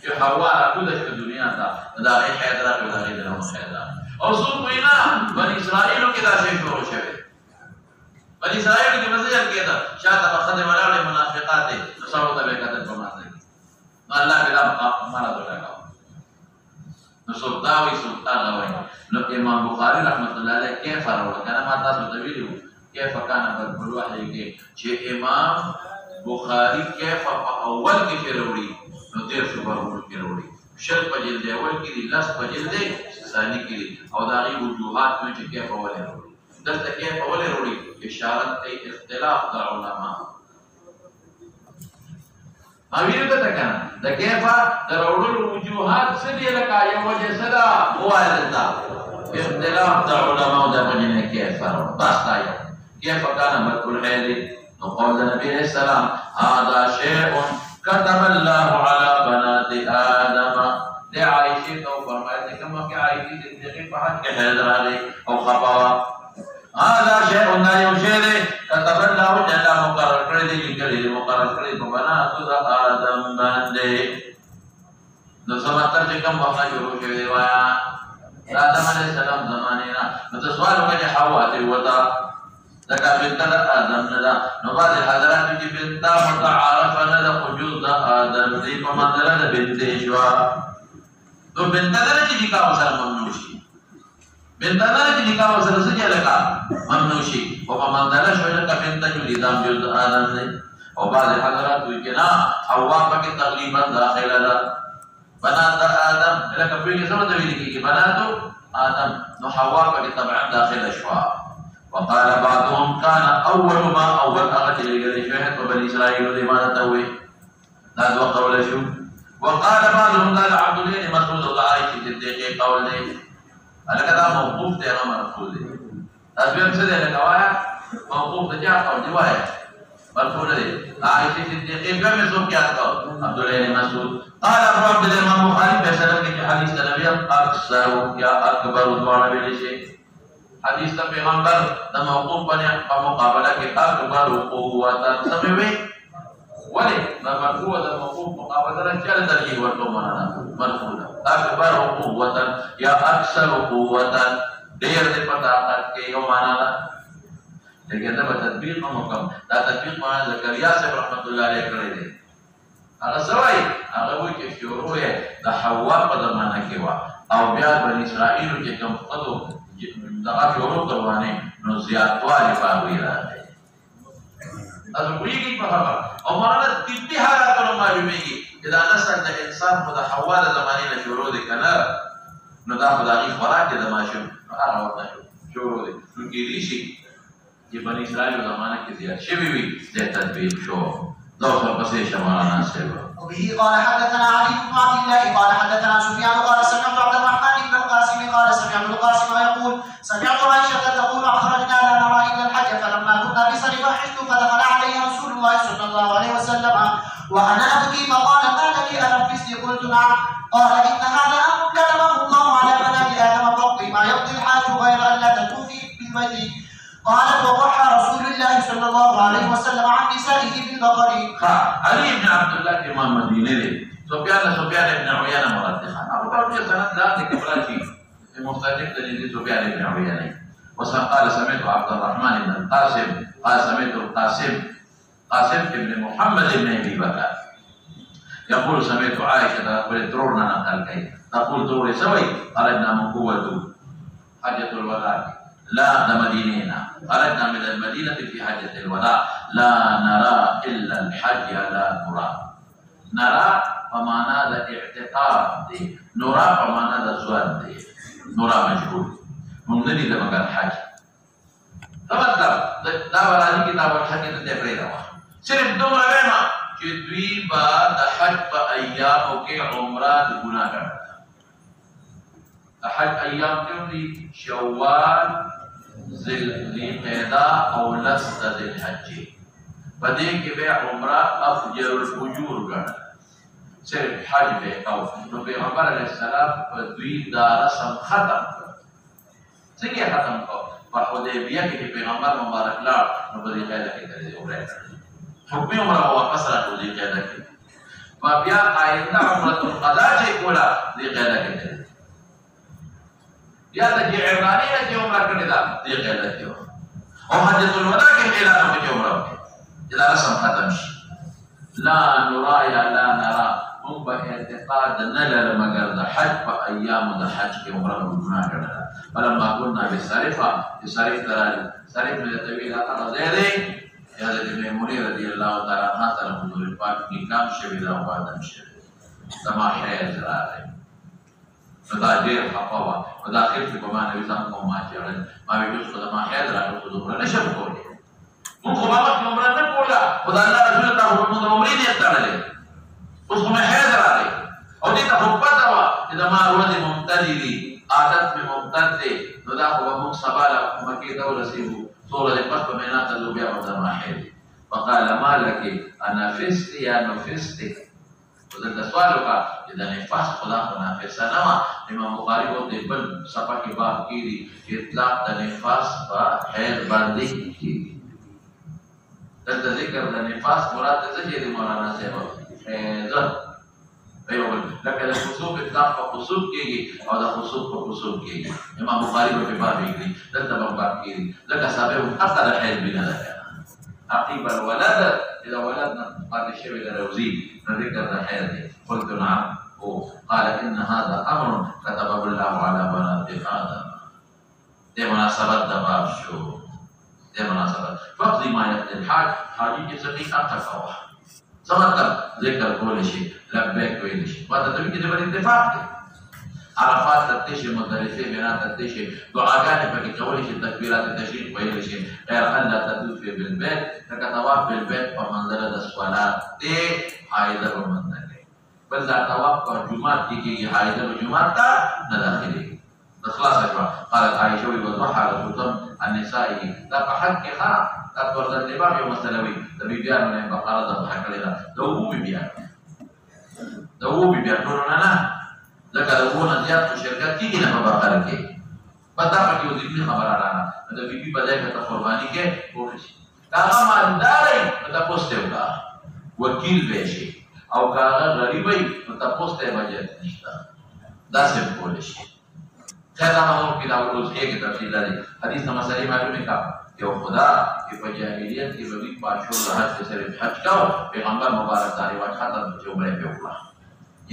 چې حوا راکوده چې دنیا ته دا غي حیدرات او دا غي درو حیدرات او څو وینا بنی اسرائیل کې دا شی شروع شوه بنی اسرائیل کې مزه کېده شاته بخنه ولاړې منافقات دي تصور ته وکړه په ماته الله بلا امانه ورکړه نو سلطان وي نو امام بخاری رحمت الله علیه کې فرق کنه ما تاسو ته ویلو كيف كان بالوحي کې چې امام بخاری كيف اول کې وروړي نو تیر شو ورول کې وروړي شل په جلد اول کې دي لاس په جلد ثاني کې او دا غي وجوهات چې كيف اول وروړي دلته كيف اول وروړي اشاره کوي اختلاف د علماء اویل ته کنه د كيف د وروړو وجوهات سدي لکه یو وجه صدا موالتا اختلاف د علماء د بنه كيف بس تایا كيف كان ملك الحيض وقال النبي عليه السلام هذا شيء كتب الله على بنات آدم لعائشة عائشة تو فرمائے كما کہ عائشة صدیقہ فحد کے حیدر علی او خفاوا هذا شيء لا يشير كتب الله جل مقرر کړی دی لیکلی مقرر کړی په بنات آدم باندې نو سماتر چې کوم وخت شروع شوی دی وایا آدم علیه السلام زمانه نه نو سوال وکړي حوا ته وتا ذکر بنت آدم نه دا نو بعد حضرات چې بنت متعارف نه د وجود آدم دی په منځله د بنت شوا نو بنت نه چې نکاح سره ممنوع شي بنت نه چې نکاح سره څه لکه ممنوع شي او په منځله شو لکه بنت جو لیدام جز آدم دی او بعد حضرات وی کنا حوا پکې تقریبا داخله ده بنات آدم لکه په کې سره د ویل کېږي بنات آدم نو حوا پکې طبعا داخله شوا وقال بعضهم كان اول ما اول اغت لجريشه وبني اسرائيل لماذا توي لا قول شو وقال بعضهم قال عبد الله مسعود وعائشه صديقه قول لي انا كذا موقوف ده مرفوع ده تسبيح سيده لكوايا موقوف ده جاء قول روايه مرفوع ده عائشه صديقه كم سوكيات قول عبد الله مسعود قال ابو عبد الامام البخاري في سند في حديث النبي اكثر يا اكبر دعاء بالشيء حدیث تا پیغمبر دا موقوف بنی پا مقابلہ کی اکبر قوتا سمیوی ولی دا مرفوع دا موقوف مقابلہ چل ترجیح ورکو منانا مرفوع دا اکبر قوتا یا اکثر قوتا دیر دی پتا آقاد کے یو منانا لیکن دا تطبیق مکم دا تطبیق مانا زکریا سے رحمت اللہ علیہ کرے دے اگر سوائی اگر وی که شروع ہے دا حوا پا زمانہ کی وا او بیاد بنی اسرائیل کے کم قدو دغه شروع کروانه نو زیاتوالی باوی راځي از ویږي په خبر او مولانا طبي حالاتو معلومیږي چې دا نسل د انسان خو د حوا د زمانې نه شروع دي کنه نو دا خدای خوراک د ماشوم هغه وخت شروع دي نو کېږي شي چې بني اسرائیل زمانه کې زیات شوی وي د تطبیق شو دا څه پسې شمالانه سره وبه قال حدثنا علي بن عبد الله قال حدثنا سفيان قال سمعت عبد الرحمن بن القاسم قال سمعت القاسم يقول سمعت عائشة تقول أخرجنا لا نرى إلا الحج فلما كنا بسرف حجت فدخل علي رسول الله صلى الله عليه وسلم وأنا أبكي فقال ما لك ألم تسقي قلت نعم قال إن هذا أمر كتبه الله على بنات آدم فاقضي ما يقضي الحاج غير أن لا تطوفي بالبيت قالت وضحى رسول الله صلى الله عليه وسلم عن نسائه بالبقر. علي بن عبد الله إمام مدينة سفيان بن عيينة مرتخان أبو بكر سند لا تكبراتي مختلف دليل سفيان بن عيينة وقال سمعت عبد الرحمن بن القاسم قال سمعت القاسم بن محمد بن أبي بكر يقول سمعت عائشة تقول ترورنا نقل كي تقول توري سوي خرجنا من قوة حجة الوداع لا مدينينا خرجنا من المدينة في حجة الوداع لا نرى إلا الحج لا نرى نرى فمعنى الاعتقاد دي نرى فمعنى الزوال دي نرى مجهول ممدني لما قال حج تمطلب دا وراني كتاب الحج تدبري روا صرف دومره ویما چې دوی با د حج په ایامو کې عمره د ګناه کړه د حج ایام کې شوال ذی-القعدہ او لس ذی-الحج بدے کے بے عمرہ افجر الفجور گڑا صرف حج بے کو نو پیغمبر علیہ السلام دوی دا رسم ختم کر سنگے ختم کو پر حدیبیہ کے پیغمبر مبارک لار نو بدی قیدہ کے کرے عمرہ حکمی عمرہ واپس را ذی قعدہ کے بیا آئندہ عمرۃ القضاء چے کولا ذی قعدہ کے کرے یا د عمرانی نه چې عمره کړې ده دې قاعده کې او حجۃ الوداع کې اعلان وکړي عمره وکړي دا رسم ختم شي لا نرى یا لا نرى هم په اعتقاد نه لري مګر د حج په ایامو د حج کې عمره ګناه کړه فلما كنا بالصرفه صرف درال صرف مې طويل هغه ځای دی یا د میمونې رضی الله تعالی عنها سره حضور پاک نکام شوی دا او ادم شوی سما حیز راغی فدا ډېر خفه وه په داخل کې به ما نبي ځان کوم ما چېړل ما ویل اوس خو زما حیض راغلی خو زه عمره نشم کولی موږ خو به مخکې عمره نه کوله خو د الله رسول ته خو موږ د عمرې نیت تړلی اوس خو مې حیض راغلی او دې ته خو پته وه چې زما ورځې ممتدې دي عادت مې ممتد دی نو دا خو به موږ سبا له مکې ته ورسېږو څو ورځې پس به مینا ته ځو بیا به زما حیض فقال ما لك انفست یا نفست وزد سوالو کا اذا نفاس خدا منافسه نوا امام بخاری کو دے بل صفحہ کے باب کی دی اطلاق د نفاس با حیض باندې کی دلته ذکر د نفاس مراد څه دی مولانا صاحب حیض ایوه لکه د خصوص اطلاق په خصوص کېږي او د خصوص په خصوص کېږي امام بخاری په باب کې دلته باب کېږي لکه صاحب حتی د حیض بنا ده عقيب الولد إذا ولدنا قال الشيء الروزي ذكر الحيض قلت نعم قال إن هذا أمر كتبه الله على بنات آدم دي مناسبات دباب شو دي مناسبات فقضي ما يقضي الحاج حاجي کی زقیق تقوا سمطلب ذکر کول شي لبیک ویل شي ماته دوی کې د اتفاق دي عرفات تتشي مختلفه بنا تتشي دعاءات پکې کول شي تکبیرات تشریق ویل شي غیر الله تطوف بالبيت لکه طواف بالبيت په منزله د صلات دي حایده په منزله بل دا طواف په جمعه کې کېږي حایده په جمعه ته نه داخلي خلاص شو قالت عائشه وضحى رسول النساء دا په حق کې ها دا ورته لباب یو مسله وي د بیبيانو نه بقره د حق لري دا وو بیبيان نه لکه د وونه زیات شرکت کېږي نه په بقره کې پتا پکې یو ځینې خبره راغله د بیبي په ځای کې قرباني کې وکړي هغه مالداري په تاسو ته وکیل وشي او هغه غریبي په تاسو ته بجټ نشته دا څه کول شي خیرہ ہم کی داوود ایک تفصیل ہے حدیث نمبر مسئلہ معلوم ہے کہ خدا کی جاہلیت کی ولی پاشو حج سے صرف حج کا پیغمبر مبارک داری و خاطر جو عمرے پہ ہوا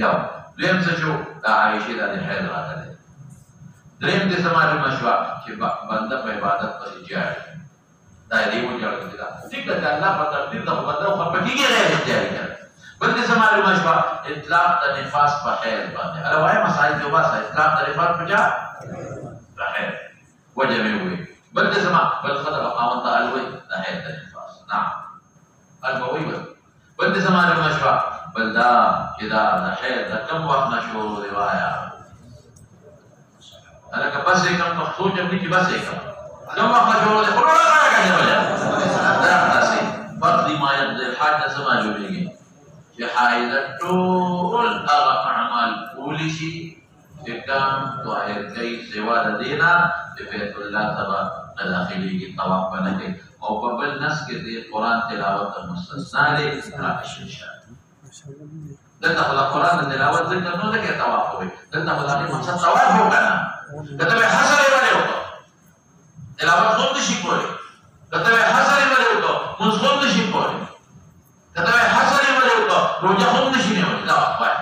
یا لیم سے جو عائشہ دا حیض راتا ہے دریم دے سماج مشوا کہ بندہ پہ عبادت پر جائے دائری وہ جڑ کے دا ٹھیک ہے اللہ پر تقدیر دا بندہ پر پکی کے غیر اختیاری کرے بندے سماج مشوا اطلاق دا نفاس پر حیض باندې علاوہ مسائل جو باسا اطلاق دا نفاس پر جا حیض وجہ میں ہوئے بندے سما بل خطر قاون دا الوی دا حیض دا نفاس نعم البوی بندے سماج مشوا بلدا کدا دا حیض دا کم وقت نشور روایا لکه بس کم مخصوص اپنی کی بس کم وقت نشور دے خلو لگا کرنے وجہ دا تاسی فرض ما یقضی الحاج دا سما جو لے گئے کہ حائضت طول اغا اعمال پولی شی کام ظاہر کئی سوا دینا بیت اللہ تبا داخلی کی طواف بنکے او ببل نس کے دے قرآن تلاوت مستثنا لے راکش نشاہ دلتا خدا قرآن تلاوت ذکر نو دکے طواف ہوئے دلتا خدا نے مقصد طواف ہو کنا کہتا میں حسرے والے ہوتا تلاوت خود نشی پولے کہتا میں حسرے والے ہوتا منز خود نشی پولے کہتا میں حسرے والے ہوتا روجہ خود نشی نہیں ہوئی طواف پائے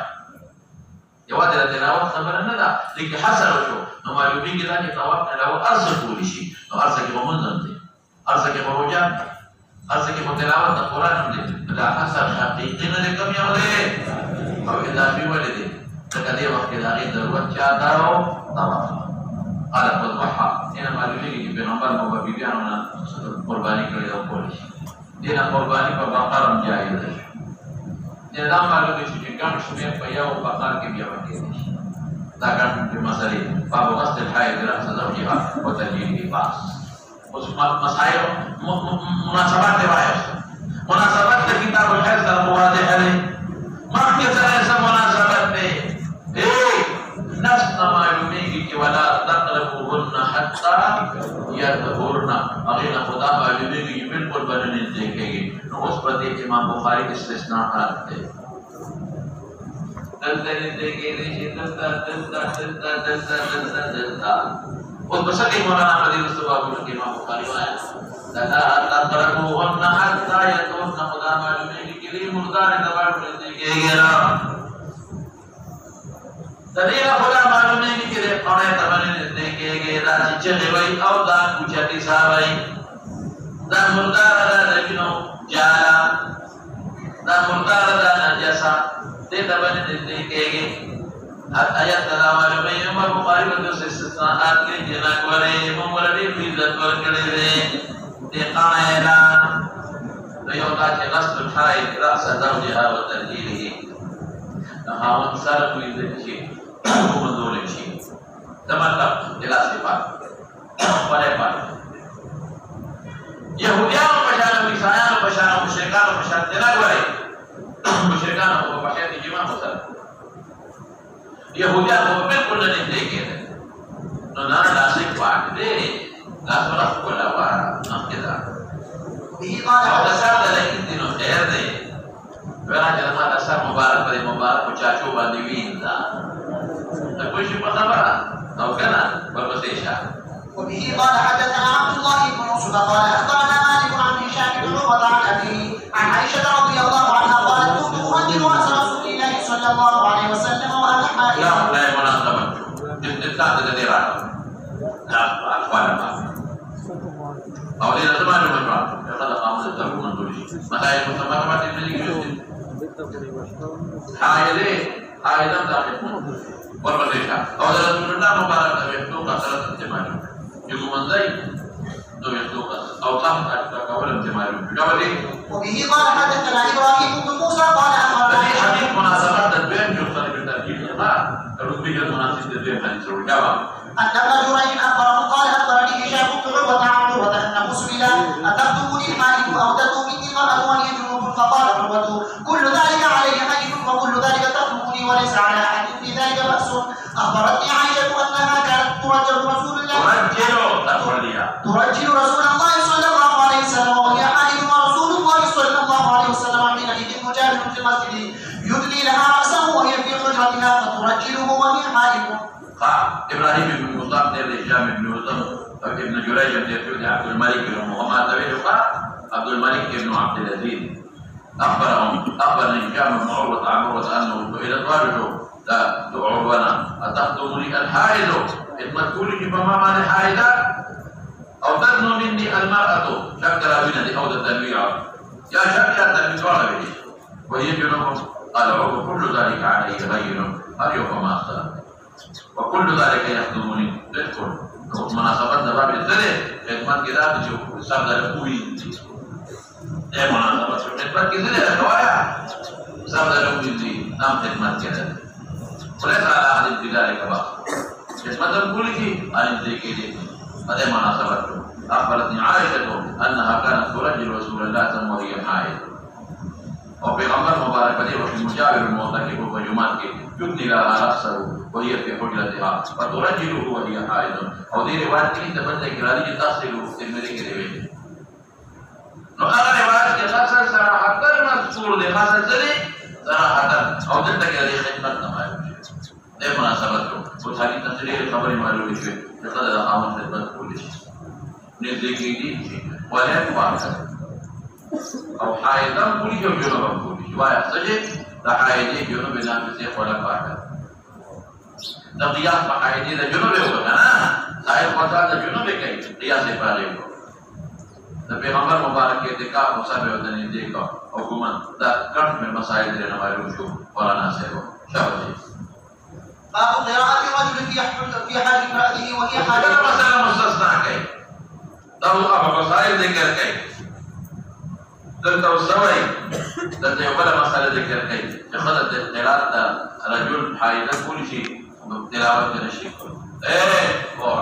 جواد التلاوت خبر نه ده لیکن حسن شو نو معلومی کې دا چې طواف نه له ارز کولی شي نو ارز کې ومنځم دي ارز کې مروجه ارز کې تلاوت قرآن دې دا حسن حقیقي نه کم یو دی او اضافي ولې دی دا دې وخت کې دا غي ضرورت چا داو طواف قال وضحى هنا معلومی کې پیغمبر مو بیبيانو قرباني کړی او کولی شي دې قرباني په بقره جایز ده نظام معلوم ہے کہ کم شمیر پیا و بقار کے بیا وکیل دا کم مسئلے باب غسل الحائض رأس زوجها وتجديد لباس مسائل مناسبات روایت مناسبات کتاب الحیض در واضح ہے مخ کے سره مناسبت نے نفس معلومی کی ولا تقربوهن حتى يطهرن اغینا خدا معلومی کی بالکل بدن دیکھے گی اس پر دیکھ امام بخاری کے استثناءات تھے دلتا اس بسر کے مولانا مدیر استباب کے امام بخاری آیا لا تقربوهن حتى يطهرن خدا معلومی کی لیے مردار دباڑ میں دیکھے گا دلیل خدا معلومی کی لیے قونے تمنے دیکھے گا دا چچے بھائی او دا کچھتی صاحبائی دا مردار دا لیکنو جالا دا مردار دا نجسا دیتا بنی دیکھے گے آیت دا معلومی عمر بخاری بندو سے استثناءات کے جنک ورے ممرلی فیضت ورکڑے دے دیقان اعلان ریوتا چے غسل الحائض رأس زوجها وترجیلہ نحاون سر فیضت چے مدول چے تمطلب دلا صفات پڑے پڑے یہودیان پشان عیسائیان پشان مشرکان پشان دلا گورے مشرکان کو پشان جمع يهوديان هو بالكل نهدي كده نانا لاسك بعد دي لاس ولا ولا وانا كده به قال هذا سر لكن دينه خير دي ولا جلما دسر مبارك بدي مبارك وچاچو باندې ویندا ته کوئی شي پتا برا او کنه ورپسې وبه قال حدثنا عبد الله بن يوسف قال اخبرنا مالك عن هشام بن عروه عن ابيه عن عائشه رضي الله عنها قالت كنت اهدد راس رسول الله صلى الله عليه وسلم وانا حائض. لا مناسبه انت تدري لا اخوان او دي لازم نعرفها هذا قامت الترجمه الدولي مسائل متمرمات الملك حائض داخل وربطيشا او ده رسول الله مبارك ده يحدوك ثلاث انتماجه يقوم منزي دو يحدوك او خمس كاول انتماجه وبه قال حدثنا ابراهيم بن موسى قال اخبرنا في حديث مناسبات البيع يختلف بالترتيب الرتبيه المناسب للبيع حديث الرجاوه أن ابن جريج أخبره قال أخبرني هشام بن عروة عن عروة أنه سئل أتخطبني الحائض أو تدعو مني امرأة وهي جنوب فقال عروة كل ذلك علي حيض وكل ذلك تخطبني وليس على أحد في ذلك بأس. أخبرتني عائشة أنها كانت ترجل رسول الله صلى الله عليه وسلم وهي حائض ورسول الله صلى الله عليه وسلم حينئذ مجاهد في المسجد يدلي لها رأسه وهي في حجرتها فترجله وهي حائض. ابراهيم بن موسى بن هشام بن يوسف ابن جريج بن عبد الملك بن محمد عبد الملك بن عبد العزيز اخبرني هشام بن عروه عن عروه انه سئل الرجل تعرضنا اتخطبني الحائض اتمثلك فما معنى الحائضه او تدنو مني المراه شكر بنا او التنوير يا شكر التنوير وهي جنوب قال عروه كل ذلك علي غير ارجو فما اختلف وكل ذلك يخدمني تذكر مناسبات باب الزلة خدمت كده بجو سبب القوي ايه مناسبات خدمت كده الرواية سبب القوي نام خدمت كده وليس على أحد ذلك بقى خدمت القوي عن ذلك هذه مناسبات. أخبرتني عائشة أنها كانت ترجل رسول الله وهي حائض وفي غمر مبارك بديه وفي مجاور الموضع وجمعات يبني لها رأسه وهي في حجرتها فترجله وهي حائض او دي روایت کې د بل اقراری چې تاسو ترمذی کې دی ویلي نو هغه روایت کې خاصه صراحت مذکور دی خاصه ځلې صراحت او دلته کې د خدمت نه وایي د مناسبت او ثاني تفصیلی خبرې معلومه شي چې دا د عام خدمت کولی شي نه دې کې دي ولا واقع او حائض کولی جو جنوب کولی وايي سجه د حائض جنوب نه څه خلا پاکه د قیاس په قاعده د جنوب یو کنه ظاهر پتا د جنوب کې قیاس په اړه یو د پیغمبر مبارک کې د کا مصابه د نه دی کو حکومت دا کټ مې مسائل لري معلوم شو ورانا سره شابه باب قراءة الرجل في حال امرأته وهي حائض. هذا مسألة مستثنى كي دا هغه مسائل ذکر کوي دلته وسوي دلته یو بل مسألة ذکر کوي چې خلک د قراءت رجل حائض کول شي تلاوت کرنے شیخ کرو اور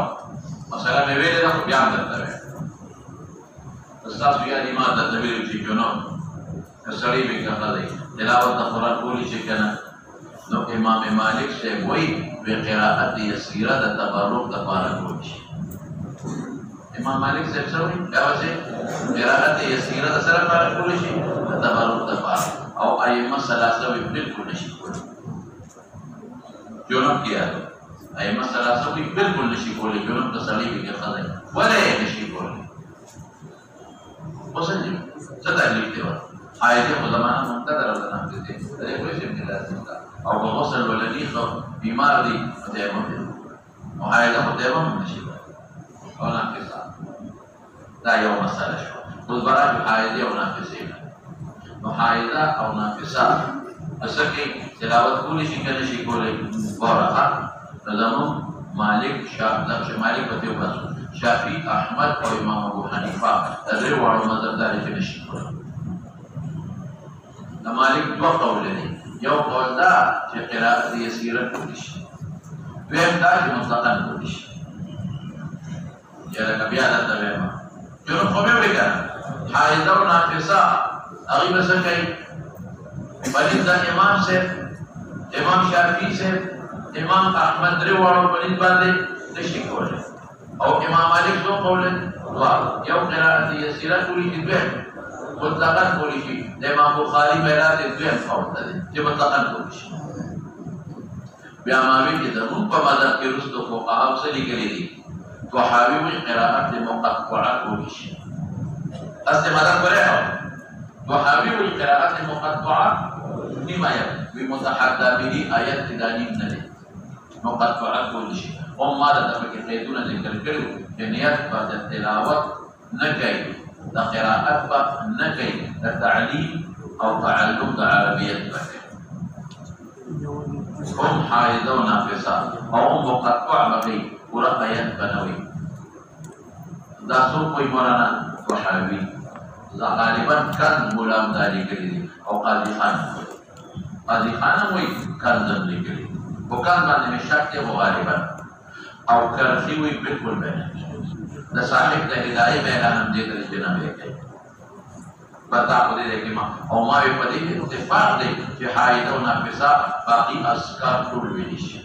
مسئلہ میں ویلے نہ بیان کرتا ہے استاذ بیان ایمان دا تبیر کی جنون سڑی بھی کہا دے تلاوت دا قرآن کولی شکنا نو امام مالک سے وہی بے قراءت یسیرہ دا تبارک دا پارا کولی امام مالک سے سوئی کیا وجہ قراءت یسیرہ دا سر پارا کولی شی تبارک دا پارا او ایمہ سلاسہ وی بالکل نشی کولی جنوب کیا ہے ائمہ ثلاثہ بھی بالکل نشی کولی جنوب تصلیب کے قضاء ولا نشی کولی وسلم ستعلیق دیوا آیت زمانہ منتظر اللہ کہتے ہیں ارے کوئی سے لازم کا اور غسل ولدی خو بیمار دی تیمم او آیت تیمم نشی اور کے ساتھ دا یو مسئلہ شو خود برای آیت او نافذین محایدہ او نافذہ اسکی تلاوت کولی شي کنه شي کولی ورقه نظام مالک شافعي مالک په واسو شافعي احمد او امام ابو حنیفه دغه وړو مذهب داري چې نشي کولی د مالک دوه قول دي یو قول دا چې قراءت یسیره کولی شي دویم دا چې مطلقاً کولی شي یا بیا دا وایم جو خو به وکړه حائض او نافسه هغه به څه کوي بلکہ امام سے امام شافعی سے امام احمد درې واړو په نسبت باندې نشي کولای او امام مالک څو قول یو قرات یسیره کولی شي دوه مطلقاً کولی شي د امام بخاری میراث دوه قول دی چې مطلقاً کولی شي بیا ماوی کې د موږ په مذهب کې رسو فقها څه لیکلي دي وحاوی وی قرات مقطعه کولی شي اصل مذهب ورته وحاوی وی قرات مقطعه نیمه وی متحدى به آیت دانیم نه مقطعه کولی شي او ما د تفکر قیدونه ذکر کړو چې نیت په تلاوت نه کوي د قراءت په نه کوي د تعلیم او تعلم د عربیت په هم حائضه او نافسه او مقطع بقي ورقیت بنوي دا څو کوئی مولانا وحاوی غالبا کن غلام داری کړی او قاضي خان وی کنزم لیکلی وکان باندې شک دی غالبا او کرخی وی بالکل بیان د صاحب د هدايه بیان هم دې درې جنا به کوي پتا په دې کې ما او ما په دې کې اتفاق دی چې حائضه او نافسه باقي اسکار ټول ویل شي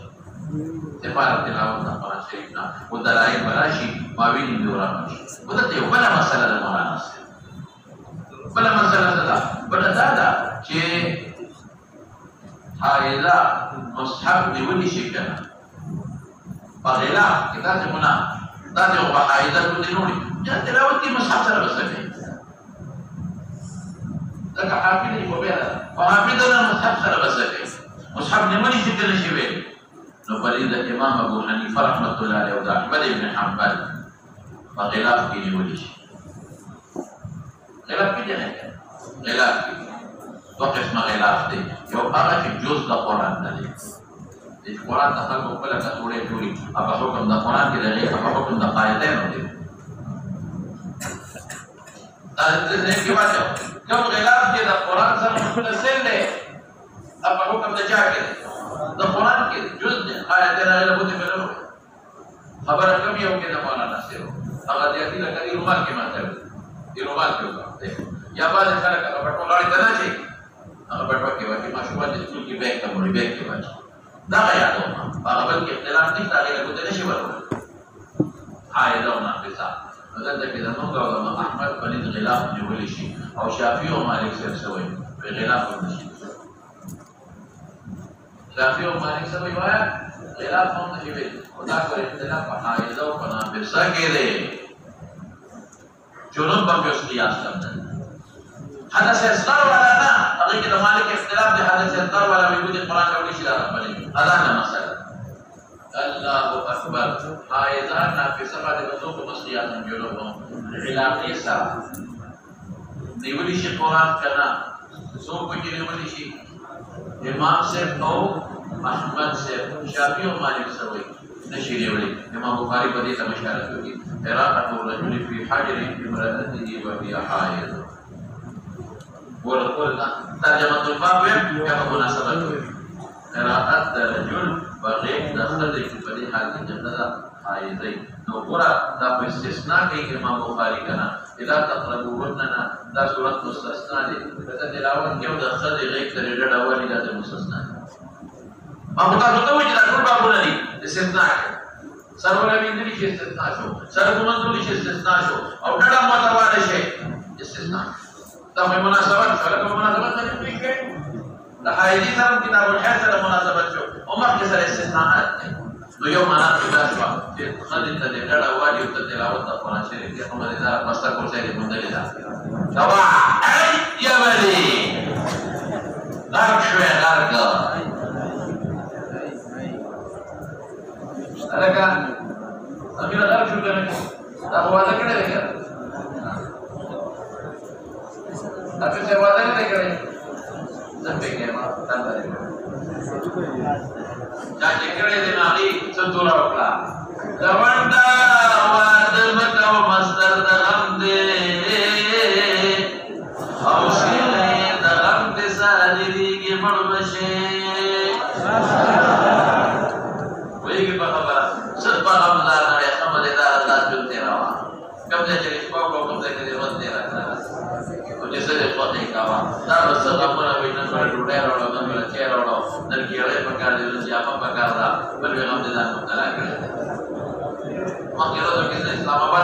اتفاق تلاوت د قرآن شریف نه او دلایل براشي ما ویني دوران شي ودته یو بل مسله ده مولانا بل مسله ده بل دا چې حائضه مصحف نیولی شي کنه په غلاف کې تاسو مونږ دا یو په حائضه کو دینوړي چې تلاوت کې مصحف سره وسته دا حافظ دی په بیا او حافظ دا مصحف سره وسته مصحف نیولی شي کنه شي وي نو فرید امام ابو حنیفه رحمۃ اللہ علیہ او احمد ابن حنبل په غلاف کې نیولی شي غلاف کې نه غلاف دو قسمه غلاف دی یو هغه چې جز د قرآن دی د قرآن د خلکو خپل کټوړې جوړي هغه حکم د قرآن کې دی هغه حکم د قاعدینو دی دا دې کې واچو کوم غلاف چې د قرآن سره متصل دی هغه حکم د چا کې د قرآن کې جز دی قاعدین هغه له دې بلو خبره کوم یو کې د مولانا سره هغه دې چې لکه رومال کې ماته دی رومال کې یا بعد خلک هغه په ټولای ته راشي هغه په کې واکې ماشومان د سکول کې بیگ ته مړي بیگ کې واچي دا یادو هغه بل کې اختلاف نشته هغه له دې نشي ورول حائضه او نافسه دلته کې د موږ او احمد بن غلاف نیول شي او شافعي او مالک سره سوي په غلاف نشي شافعي او مالک سره وايي غلاف هم نشي وي خدا کو اختلاف په حائضه او نافسه کې دی جنون باندې اوس قياس کوي حدث اصغر ولا لا هغه کې د مالک اختلاف دی حدث اصغر ولا وجود قرآن کوي شي راغلي اذان مسله الله اکبر حائضه نافسه باندې وځو په مسیحات جوړو علاقه سره نیولی شي قرآن کنا څو په کې نیولی شي امام صاحب او احمد صاحب شافعي او مالک سره نشي نیولی امام بخاری په دې ته اشاره کوي قراءه الرجل في حجر امراته وهي حائض ورقول ترجمه الباب یا مناسبت قراءت الرجل بغیر دخل د په حال کې جندا حائض نو ګورا دا په استثناء کې امام بخاری کنا اذا تقربوهن دا صورت مستثنا دي دا تلاوت کې د خد غیب تر ډډه والی دا مستثنا ما متاسو ته وایي دا ټول بابونه دي استثناء سرور بيندري شي استثناء شو سرور منظوري شي استثناء شو او ډډه متواله شي استثناء دا مناسبت سره مناسبت نه کوي د حائض سره کتاب الحج سره مناسبت شو او مخکې سره استثناءات نو یو معنا دا شو چې خلک ته د ډډه والی او تلاوت د قرآن شریف کې هم دا مستا کورسای دی مونږ دا شوا یا ولی غرق شوی غرق الکه امیر غرق شو کنه دا واده کړی دی اته څه واده نه کړی څنګه کې ما تاسو دا چې کړی دی ناغي څه تور وکړه دا وندا واده مکو مستر د غم دې او شیله د غم دې سالي کې مړ بشي وایي په خبره څه په رمضان نه سم دې دا الله جوړ راو کوم ځای چې په کوم ځای کې دې ودې راځه او چې څه دې په دې کاوه دا څه غوړه وینې پر ډوډۍ راوړو دا مل چې راوړو د terkira pakar dia siapa pakar dah beragam dengan mutara kerja. Makanya tu kita Islamabad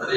Jadi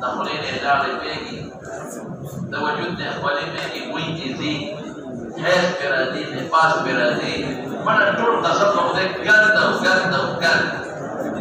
تقولين إدارة بيجي توجدنا أخواني بيجي وين تزي حس برادين نفاس برادين mana tur tasab kamu ganda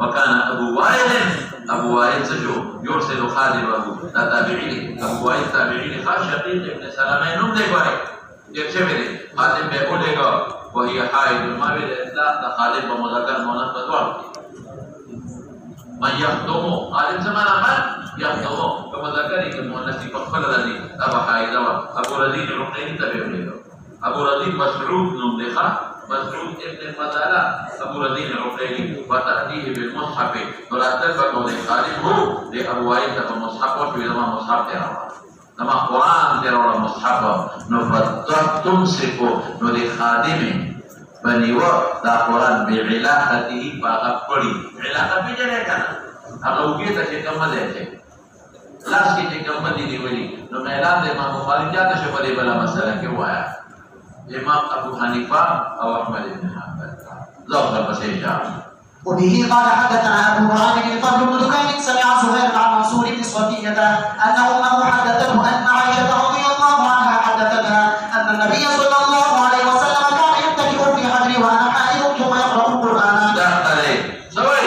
وكان ابو وائل سجو يرسل خادمه تابعين ابو وائل تابعين خاص شقيق ابن سلامه نم دے گوارے یہ چبے خادم بے بولے گا وہی حائد ما بے اطلاق خادم بمذکر مؤنث بدوار من يخدم عالم زمانہ من يخدم بمذکر کے مؤنث فخر الذي ابو حائد ابو رضی رقیہ تابع لے ابو رضی مسعود نم دیکھا مسعود ابن فضالة أبو رضي العقيلي وتأتيه بالمصحف ورتب قول خالد هو لأبو وائل فمصحف وفي لما مصحف ترى لما قرآن ترى مصحف نفتح تمسك ندي خادم بنيوا لا قرآن بعلاقته فأقبلي علاقة بجري كنا أقول كذا شيء كم ذي لاس كذا كم ذي ولي لما إعلان ده ما مخالف جاته شوفي بلا مسألة كوايا إمام أبو حنيفة أو أحمد بن حنبل ذكر بسيجا وبه قال حدثنا أبو معاذ الفضل بن دكين سمع زهير عن منصور بن صفية أن أمه حدثته أن عائشة رضي الله عنها حدثتها أن النبي صلى الله عليه وسلم كان يتكئ في حجري وأنا حائض ثم يقرأ القرآن. سوي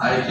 عائشة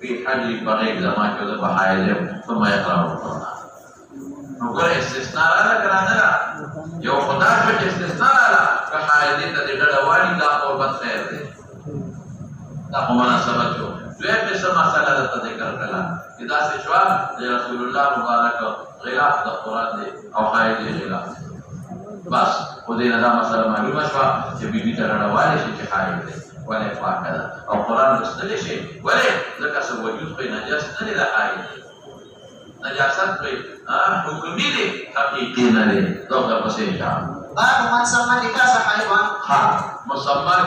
في حجر بغير زمان كذا بحايله ثم يقرأ القرآن نقول استثناء لا كرانا جو خدا في استثناء لا كحايله تدري دواني لا قربت خير ده لا مناسبة جو ليه بس مسألة تذكر كلا إذا سجوا لرسول الله مبارك غلاف القرآن ده أو حايله غلاف بس ودينا ده مسألة معلومة شوا جبيبي ترى دواني شيء حايله ولا فاكذا أو قرآن مستدل شيء ولا ذكر سوجود بين نجاس نلا عين نجاسات بين حكمي ده حقيقي نلا ذكر بسيجا باب من سمى نكاس حيوان مسمى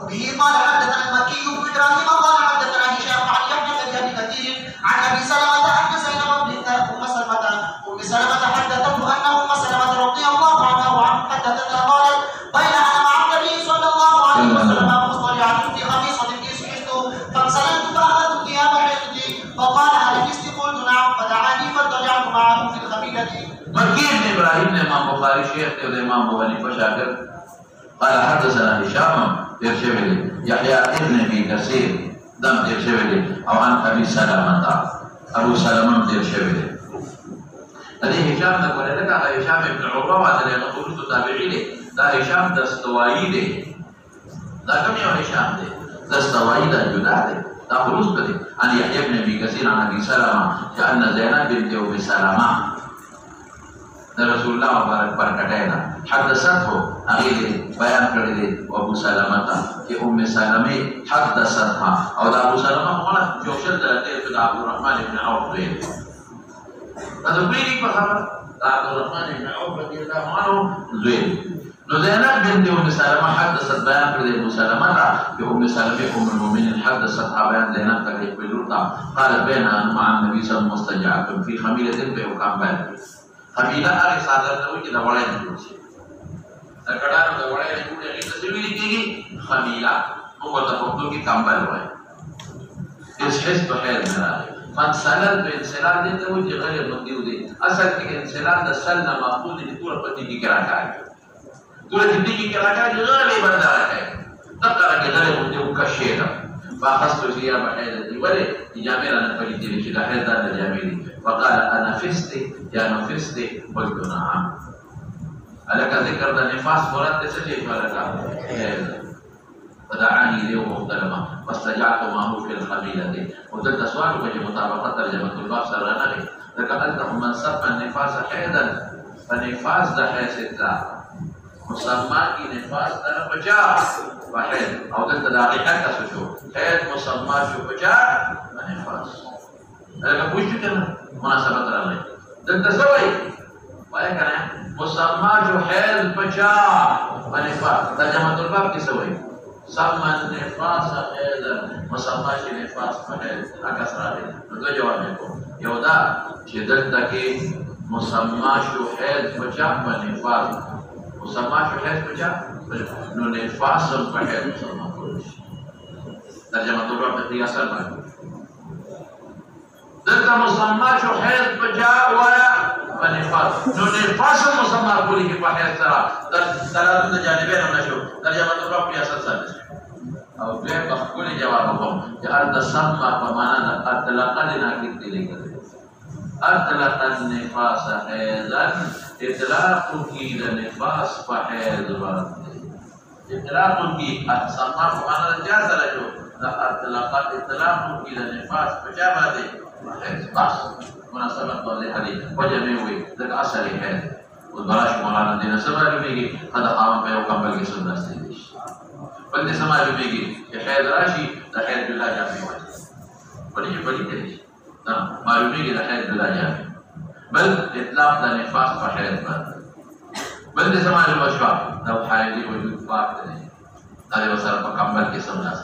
وبه قال حدثنا المكي بن ابراهيم قال حدثنا هشام عن يحيى بن ابي كثير عن ابي سلمة ان زينب بنت ام سلمة حدثته ان ام سلمة رضي الله عنها فقال ألبست؟ قلت نعم. فدعاني فاضطجعت معه في الخميلة. مكي بن ابراهيم نے امام بخاری شیخ تے امام ابو حنیفہ شاگرد قال حدثنا هشام يرشبلي يحيى ابن ابي كثير دم يرشبلي او عن ابي سلمة ابو سلمة يرشبلي. هذه هشام نے بولا لگا هشام ابن عروہ وهذا يقول تابعي له دا هشام دستوایی دے دا کم یو هشام دے دستوایی دا جدا دے دا خلوص بدے عن يحيى ابن ابي كثير عن ابي سلمة كأن زينب بنت ام سلمة رسول الله مبارک پر کٹینا حدثته اغیل بیان کردے ابو سلمة کہ ام سلمة حدثتها او دا ابو سلمة مولا جوشل دلتے دا عبد الرحمن ابن عوف دے دا زبیری پر خبر دا عبد الرحمن ابن عوف رضی اللہ عنہ زویل نو زینب بنت ام سلمة حدثت بیان کردے ابو سلمة کہ ام سلمة ام المؤمنین حدثتها بیان زینب تکلیف بلورتا قالت بین ان مع النبي صلی اللہ علیہ وسلم مستجعتم فی خمیلة بے حکام بیان خمیلہ آگے صادر نوی کہ دوڑے نجوڑ سے کڑانو دوڑے نجوڑ ہے تصویری کی گئی خمیلہ مقدر فقدو کی کامبل ہوئے اس حسب خیر میرا ہے فانسلل تو انسلال دیتے ہوئے جو غیر مندیو دے اصل کہ انسلال دا سلنا مقبول دی پورا پتی کی کراکا ہے پورا جدی کی کراکا ہے جو غیر بندہ ہے تب کرا کہ غیر مندیو کا شیر فاخذت ثياب حيضتي ولي جامرا نفلت لشد حيضا لجامري فقال انا فستي يا نفستي قلت نعم. ألك ذكر النفاس مراد تسجيل فلك فدعاني لي ومختلفة واستجعت معه في الخميلة وقلت سؤالك بمطابقة ترجمة الباب سرنا لي ذكرت من سمى النفاس حيضا فنفاس ده حيث مسمى کی نفاس در بچا واحد او دلتا داقیقہ کا سوچو حید مسمى شو بچا نفاس لکہ پوچھو کرنا مناسبت رہا لیں دلتا سوئی وائے کرنا مسمى شو حید بچا نفاس ترجمة الباب کی سوئی سمى النفاس حیدا مسمى شو نفاس حید اکس رہا لیں دو جواب میں کو یودا چھ دلتا کی مسمى شو حید بچا نفاس مسمى شو حيث بجاء نو نفاس بحيث مسمى كلش ترجمة الرب في أسلم ذلك مسمى شو حيث بجاء ولا ونفاس نو نفاس مسمى كلش بحيث ترى ثلاثة جانبين نشوف ترجمة الرب في أسلم أو غير بقول جوابهم جعل تسمى فمانا أطلق لنا كتير أطلق النفاس حيثا اطلاق کی نفاس فحیض بات اطلاق کی سما فمانا کیا سره جو اطلاق کی نفاس بچا باندې فحیض بس مناسبت والے حدیث وجه میں ہوئی ذکر اثر ہے اور بلاش مولانا دینا سمجھ لگی هذا عام په کمبل کې سنت دي بلکې سمجھ لگی کہ حیض راشي د حیض بلا جامع وي بڑی دي نا معلومیږي د حیض بلا جامع بل اطلاق دا نفاس فحيض بل دي سماع الوشفاء لو حائلي وجود باق دي هذا وصار بكمل كسم ناس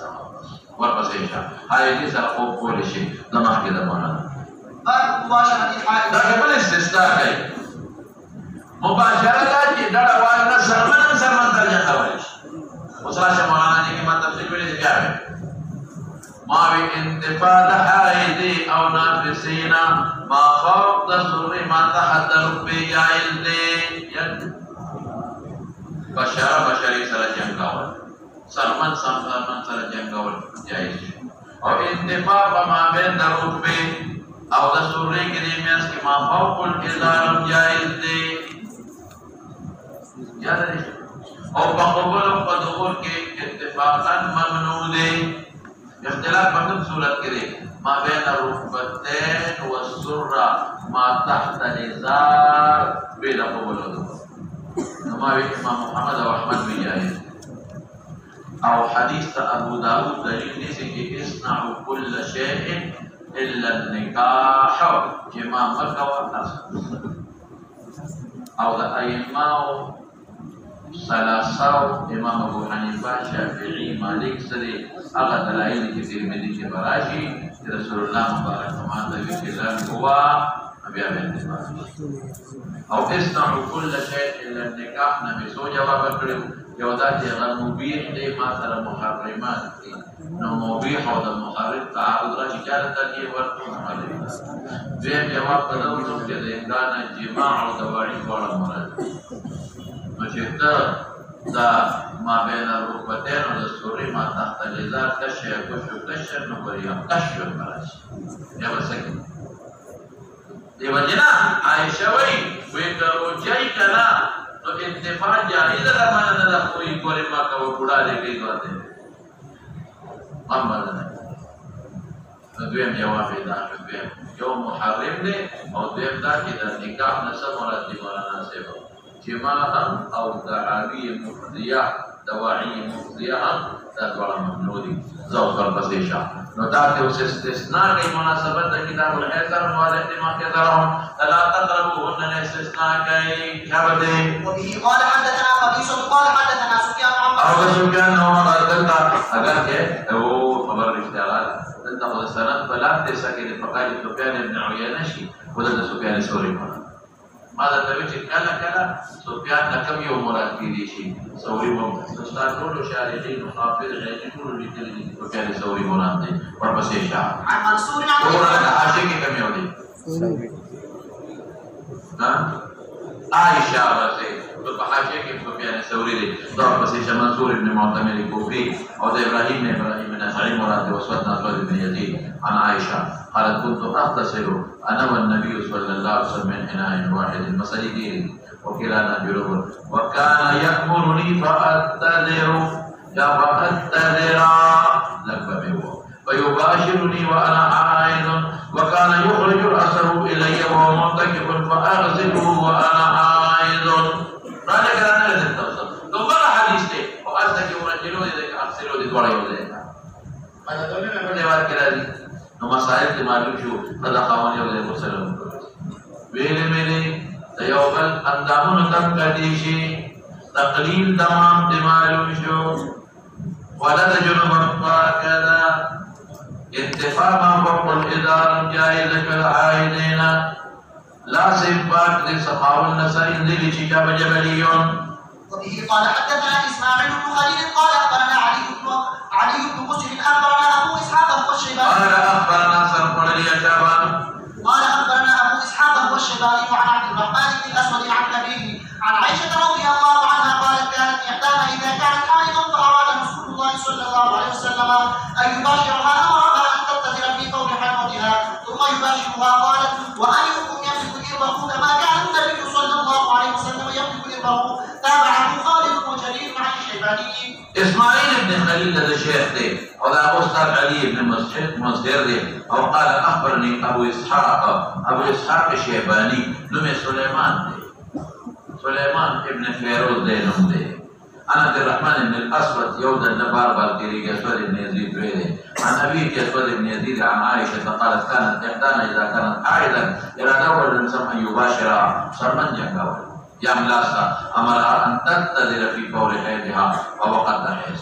ورقص إيشا حائلي سر خوب كل شيء لما كده مولانا باب مباشرة الحائض دا قبل استثناء كي مباشرة كي دادا وانا سرمن ترجمة وليش وصاشا مولانا جي كي مطلب سے جوڑے دي کیا ہے ما بانتفاض حائض او نافسين ما فوق تصور ما تحت ركبه جائز دے بشری سر جنگاول سرمن سر جنگاول جائز اور انتفاع ما بین ركبه او تصور کے درمیان کی ما فوق الازار جائز دے یاد ہے اور بقبول قدور کے اتفاقا ممنوع دے اختلاف بطن صورت کرے ما بین الركبتين والسرة ما تحت الإزار بلا قبول ما بين إمام محمد وأحمد بن جاهز أو حديث أبو داود دليل نسي اصنعوا كل شيء إلا النكاح إمام مكة والأصل أو الأئمة ثلاثة إمام أبو حنيفة شافعي مالك سري أغا دلائل كثير من ذي براشي رسول الله مبارك كمان ذي كلام هو أبي أو اصنعوا كل شيء إلا النكاح نبي سو جواب كريم یو دا چې هغه مبیح دی ما سره محرمات دي نو مبیح او د محرم تعارض راشي چاره ته کې ورته محرم دویم جواب په دغه وخت کې د امکان جماع او دواعي ډول مراد نو چې ته دا ما بین الركبتين او د سوري ما تحت الازار کشه کوشو کشه نو بریا کشه مراد یا وسکه دی وجنا عائشہ وی کرو جای کنا تو انتفاع جائز ده معنا نه کوئی کوری ما کو بوډا دې کې دوته اما نه دویم جواب دا دویم یو محرم دی او دویم دا چې د نکاح نسب مراد دی مولانا صاحب جماعا او دعاوی مفضیه دواعی مفضیه دا ټول ممنوع دي ذوق البصیشا نو دا ته اوس استثناء کوي مناسبت د کتاب الحیثر مالک ما کې درهم لا تقربوهن استثناء کوي خبره وبه قال حدثنا قبيص قال حدثنا سفيان عن او سفيان نو دلتا اگر کې او خبر اشتغال دلته د سند بلاد دې سکه د فقال سفيان ابن عيينه شي ولدا سفيان ثوري ماذا تبي کله کله سفيان لکم یو مراد دي شي ثوري مو استاد ټول شارحین حافظ غیری ټول لیکلي دي سفيان ثوري مراد دي ورپسې شاه عن منصور عن عائشہ کې کم یو دي ها عائشہ ورته په حاشیه کې سفيان ثوري دي ورپسې شاه منصور ابن معتمر کوفی او د ابراهیم نخعی مراد وسود ناصر بن يزيد عن عائشہ قالت كنت اغتسل انا والنبي صلى الله عليه وسلم من اناء واحد مسجدين وكلانا جنوب وكان يأمرني فأتذر لببه ويباشرني وانا عائد وكان يخرج رأسه الي وهو معتكف فاغسله وانا عائد راجع كلامنا لازم توصل دوباره حديث ده واستك ورجلوا ذلك اغسلوا دي دوړې وځي انا ته نه په دیوار کې راځي نو مسائل کې معلوم شو دا قوانین یو ځای وسلم ویلې یو بل اندامونو تم کړي شي تقلیل تمام دې معلوم شو ولد جنوب وكذا انتفاع ما فوق الإدار جائز كالعائدين لا سيبات لصحاب النسائل ذي شجاب جبلي وبه قال حدثنا اسماعيل بن خليل قال اخبرنا علي بن مسلم اخبرنا ابو اسحاق والشيباني قال اخبرنا سرقل لي شابان قال اخبرنا ابو اسحاق والشيباني عن عبد الرحمن بن الاسود عن ابيه عن عائشه رضي الله عنها قالت كانت احدانا اذا كانت حائضا فاراد رسول الله صلى الله عليه وسلم ان يباشرها امرها ان تتذر في فور حلوتها ثم يباشرها قالت وايكم يملك اربه كما كان النبي صلى الله عليه وسلم يملك اربه تابعه خالد وجرير عن الشيباني اسماعيل بن خليل هذا شيخ ده ولا استاذ علي بن مصدر ده او قال اخبرني ابو اسحاق الشيباني نمي سليمان ده سليمان ابن فيروز ده نم ده انا عبد الرحمن بن الاسود يودا النبار بالكري اسود بن يزيد بيده عن ابي اسود بن يزيد عن عائشه قالت كانت احدانا اذا كانت حائضا الى اول الانسان ان يباشرها صرما جنگاوي يا ملاسا امرها ان تتذر في فور حيضها ووقت حيض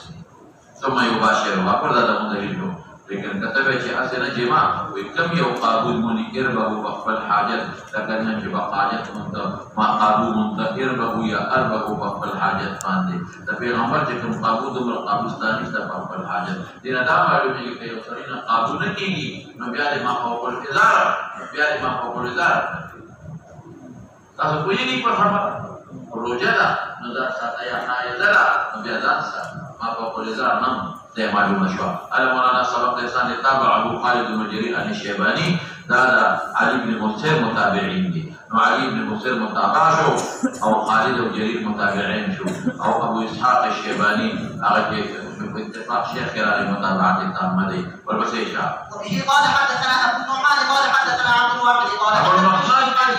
ثم يباشرها فرد مدلل لیکن کتبه چې اسنه جما وکم یو قابل منکر به بخل حاجت لکن چې بحاجت منته ما قابل منکر به یا اربه بخل حاجت باندې د پیغمبر چې کوم قابل د قابلستاني د بخل حاجت دین دا معلومه کې یو سړی نه قابل نه کیږي نو بیا د ما په ازار تاسو کوی په خبره روزه ده نو دا ساته یا حایزه نو بیا ځان سره ما په ازار نم ده معلومه شو على مولانا سبق لسان تابع ابو خالد المجري عن الشيباني دا علي بن مسير متابعين دي نو علي بن مسير متابع شو او خالد وجرير متابعين شو او ابو اسحاق الشيباني هغه په اتفاق شيخ كراري متابعات التامه دي والبسيشا وبه قال حدثنا ابو النعمان قال حدثنا عبد الواحد قال ابو النعمان قال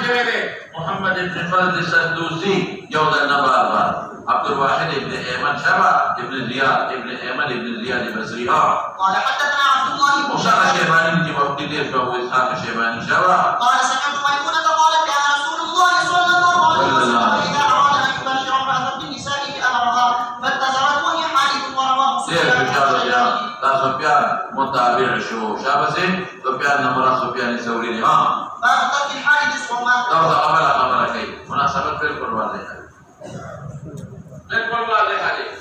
محمد بن خالد السدوسي يوم النبار عبد الواحد بن ايمن شبع ابن زياد ابن ايمن ابن زياد البصري قال حدثنا عبد الله بن وشرع الشيباني في وقت دير فهو اسحاق الشيباني شبع قال سمعت ميمونة قالت كان رسول الله صلى الله عليه وسلم اذا اراد ان يباشر امرأة من نسائه امرها فاتذرت وهي حائض ورواه سفيان متابع شو شابسه سفيان نمر سفيان الثوري باب ترك الحائض صوما لو عمل كي مناسبة بالقرآن بالقرآن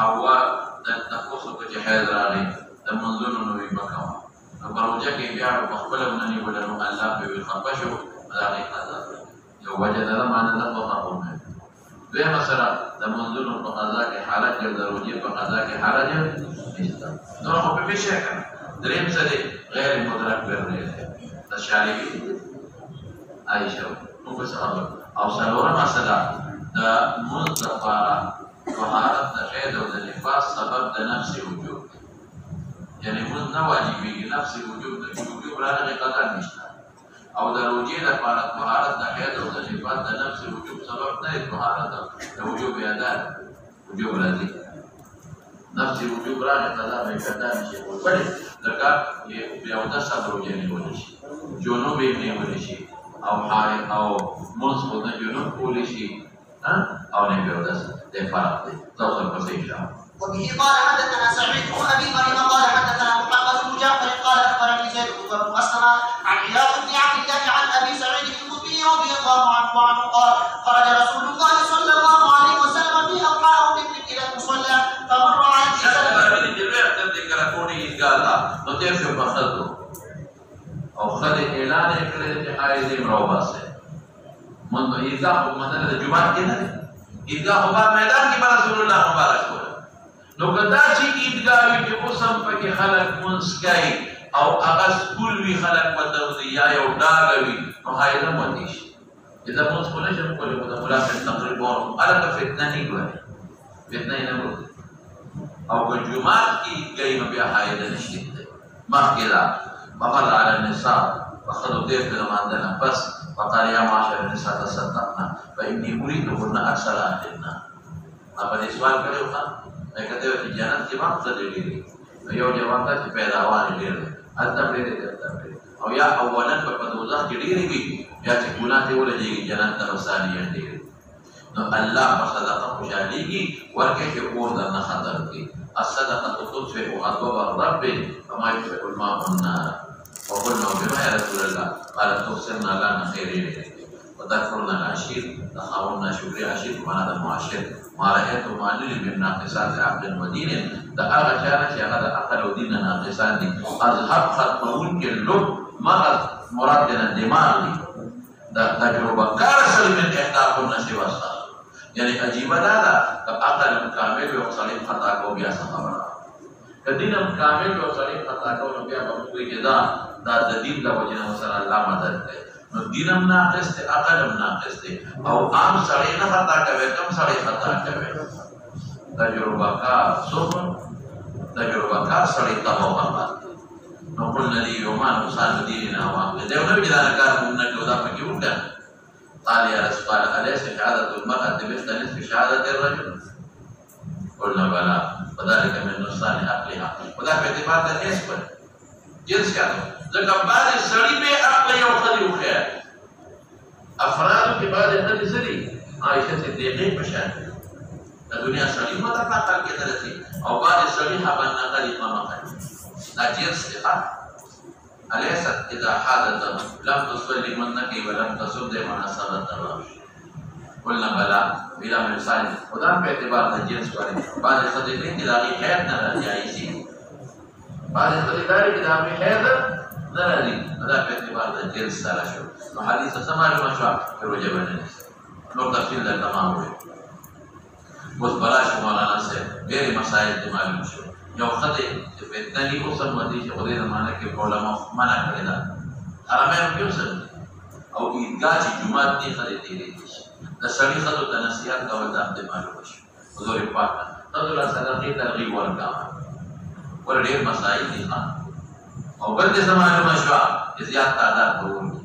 هوا د تاسو کو چې حیدرانی د منځونو نوې مکه او پروژه کې بیا په خپل ونني ولرو الله په وی خپشو راغی قضا یو وجه دا معنی د تطابق دوی مثلا د منځونو په قضا کې حالت د ضروري په قضا کې حالت نشته نو په بشه کنه دریم څه غیر مدرک ورنه د شالي عائشہ نو په صحابه او سلوره مثلا د منځفاره طهارت د غیر او د نفاس سبب د نفس وجود یعنی موږ نه واجبي نفس وجود د وجود راغلي قدر نشته او د روجي د طهارت د غیر او د نفاس د نفس وجود سبب نه طهارت د وجود ادا وجود راځي نفس وجود راغلي قدر به قدر نشي ولې لکه یو د صبر روجي نه ونی شي جنوب یې نه ونی شي او حای او منځ په جنوب کولی شي او نه به ودس د فرق دي توصل پسې انشاء وبه قال حدثنا سعيد بن ابي مريم قال حدثنا محمد بن جعفر قال اخبرني زيد بن مسلم عن عياض بن عبد الله عن ابي سعيد الخدري رضي الله عنه قال خرج رسول الله صلى الله عليه وسلم في اضحى او ذكر الى المصلى فمر على او خد اعلان کړی چې حایز امروبا سے من عیدگاہ مدد جمعه کې نه عیدگاہ په میدان کې رسول الله مبارک و نو کدا چې عیدگاہ کې اوسم پکې خلک منسکای او هغه سکول وی خلک پدوي یا یو ډاګوي نو حایز مونږ شي اذا موږ په لږه په لږه ملافت تقریبا الګ فتنه نه کوي فتنه نه وي او په جمعه کې عیدگاہ نو بیا حایز نشي مخکلا فقال على النساء فخذوا ضيف لمندنا بس فقال يا معشر النساء تصدقنا فإني أريدهن أكثر أهل النار apa ni soal kalian kan mereka tu di jalan cuma sendiri yo jawab tak sepeda diri atau atau ya awalan berpatuzah diri bi ya cekulah tu boleh jadi jalan terusan diri no Allah bersadaqah jadi warga syukur dan nakhatar ki as-sadaqah tudfi'u adwab ar-rabb kama yudfi'u al-ma'u an-nar وقلنا بما يا رسول الله قال تبصرنا لنا خيرين وتكفرنا العشير تخاونا شكري عشير ومعنى المعاشر ما رأيت معلل من ناقصات عقل ودين دقاء شارك هذا أقل ودين ناقصات أذهب خطمون كاللب مغض مرادنا الدماغ تجربة كارسل من إحداكم نسي وصال يعني أجيب هذا أقل مكامل وصليم خطاك وبياسا خبرا كدين مكامل وصليم خطاك وبياسا خبرا دا دین دا وجنه سره الله مدد کوي نو دینم ناقص ته عقلم ناقص ته او عام سړی نه خطا کوي کم سړی خطا کوي تجربه کار سړی ته وغواړي نو قلنا لي يومان وصال ديننا واقع دا نو بجدا کار مونږ نه دا پکې وکړه قال يا رسول الله أليس شهادة المرأة مثل نصف شهادة الرجل قلنا بلى وذلك من نقصان عقلها وذا باعتبار النسب جنس كذا ځکه بعض سړی به عقل یو خدي وخیا افراد کې بعض خدي سړي عائشہ صدیقہ په شان د دنیا سړی ماته عقل کې درسي او بعض سړی هغه نقل امام کوي دا جنس دی أليس إذا حادث لم تصلي منك ولم تصد مناسبة الرجل قلنا بلى بلا مثال وده باعتبار الجنس والے بعض خدي کې دلاغي خیر نه راځي بعض خدي داري کې دا به خیر نرالي هذا باعتبار الجنس سره شو نو حدیث سماج مشوا روجه باندې نو تفصیل دا تمام وي اوس بلاش مولانا سے ډېر مسائل دي معلوم شو یو خدای چې په دني اوسم باندې چې خدای زمانه کې علماء منع کړی دا حرامه کې اوسم او عیدګاه چې جمعه دې خدای دې دي د سړي خدای د نصیحت کول دا دې معلوم شو حضور پاک تاسو لا صدقې ترغیب ورکا ور ډېر مسائل دي او بل دې زمانه مشوا زیات تعداد کوونکی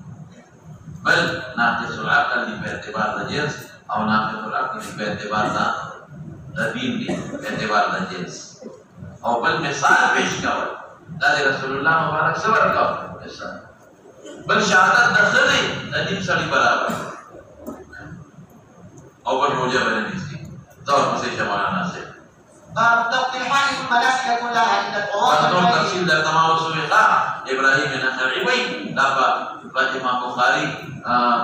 بل ناقص العقل دې په اعتبار د جنس او ناقص العقل دې په اعتبار د دین دې په اعتبار د جنس او بل مثال پیش کول دا رسول الله مبارک صبر کاو مثال بل شهادت د خدای د دې سړي برابر او بل روزه باندې دور مسيح مولانا سي باب ضبط الحال المناسك كلها عند الطواف فنون تفصيل در تمام سويقا إبراهيم النخعي لابا إمام بخاري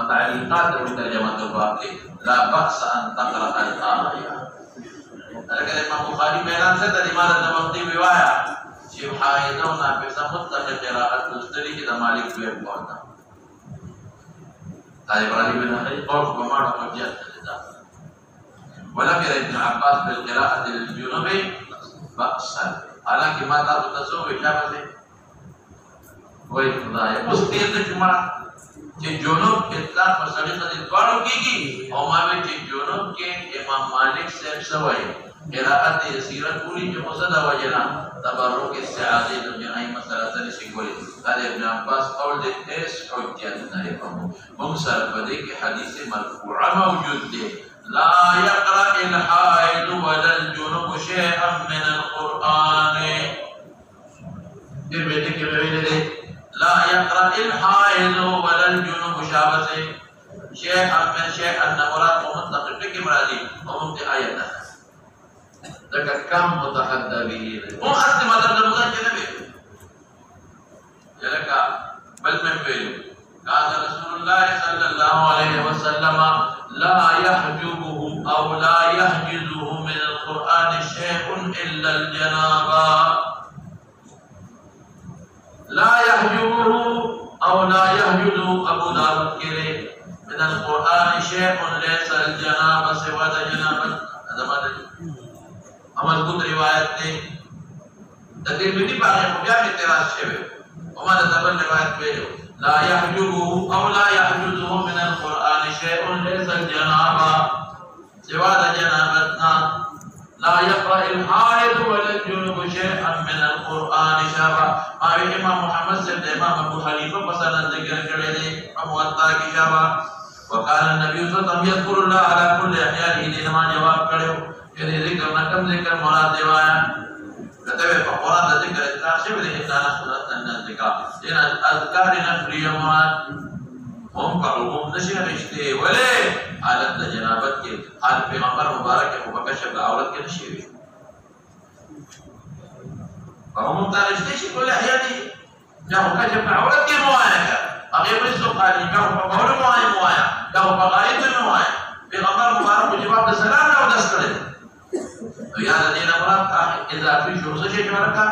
تعليقات من ترجمة الباب لا بأس أن تقرأ الآية. لكن إمام بخاري بيان سيد لماذا تبقي رواية شيء حائدون بسمت قراءة تستري كده مالك بيان قولنا إبراهيم النخعي قول بمعنى مجيئة ولم ير ابن عباس بالقراءة للجنوب بأسا حالانکہ ماتا تو تصوف کیا بسے وہی خدا ہے اس دیر نے چمڑا کہ جنوب اطلاق مسئلہ قدر دواروں کی اور ماوے کہ جنوب کے امام مالک سے سوائی قراءت یسیرت پوری جو مصدہ وجنا تبرک استعادی دنیای مسئلہ تنی سکولی قال ابن عباس قول دے ایس حجیت نئے فهمو منصر بدے کہ حدیث مرفوعہ موجود دے لا يقرأ الحائض ولا الجنوب شيئا من القرآن. لا يقرأ الحائض ولا الجنوب شيئا من شيئا نمرات ومنطق فيك مرادي ومنطق آياتنا. لك كم متحدى به مو أصل ما تبدأ متحدى به لك بل من بيلو قال رسول الله صلى الله عليه وسلم لا يحجبه أو لا يحجزه من القرآن شيء إلا الجنابة. لا يحجبه أو لا يحجزه أبو داود كري من القرآن شيء ليس الجنابة سوى الجنابة. هذا ما تجد أما تقول روايات تدريبني بعد يوم تراس شبه وما تتبع روايات بينه لا يحجبه أو لا يحجزه من القرآن شيء ليس الجنابة سوى جنابتنا. لا يقرأ الحائض ولا الجنوب شيئا من القرآن شابا. ما إمام محمد سيد إمام أبو حنيفة مثلا ذكر كريدي أموتا كشابا. وقال النبي صلى الله عليه وسلم يذكر الله على كل أحيانه لنما جواب كريو يدي ذكر نكم ذكر مراد دوايا كتبه فقرآن ذكر التعشب لإننا نخلص أن الذكر لأن الأذكار نفري مراد هم قلوبهم نشي رشته ولي حالت جنابت کے حال پیغمبر مبارک کو بکشف عورت کے نشي فهم ترشته شي كل أحيانه جاءوا كشف عورت کے موایا أغير رسول قالي جاءوا فقول موایا جاءوا فقائد موایا پیغمبر مبارک کو جواب دسلام نہ ودس کرے تو یا الذين مراد اضافي شروط شيء مرکا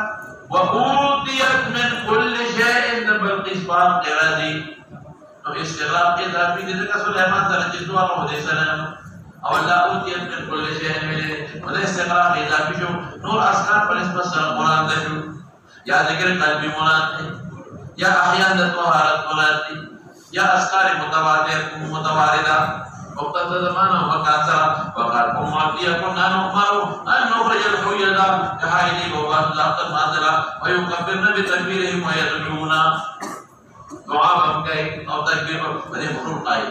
وأوتيت من كل شيء بالقسطان قرادي. تو استغراق اضافي ذکر سليمان درجه دو علیہ السلام او لا أوتيت من كل شيء ملے ولا استغراق اضافي شو نور اسکار پر اس پر مراد ہے یا ذکر قلبی مراد ہے یا احیان طہارت مراد ہے یا اسکار متواردہ وقت زمانه وكاثرة وقال أمتي كنا نؤمر أن نخرج الحيض كحائض وبات لا تنازلا ويكبرن بتكبيرهم ويدعونا دعاء كي أو تكبير بني مخلوق قائل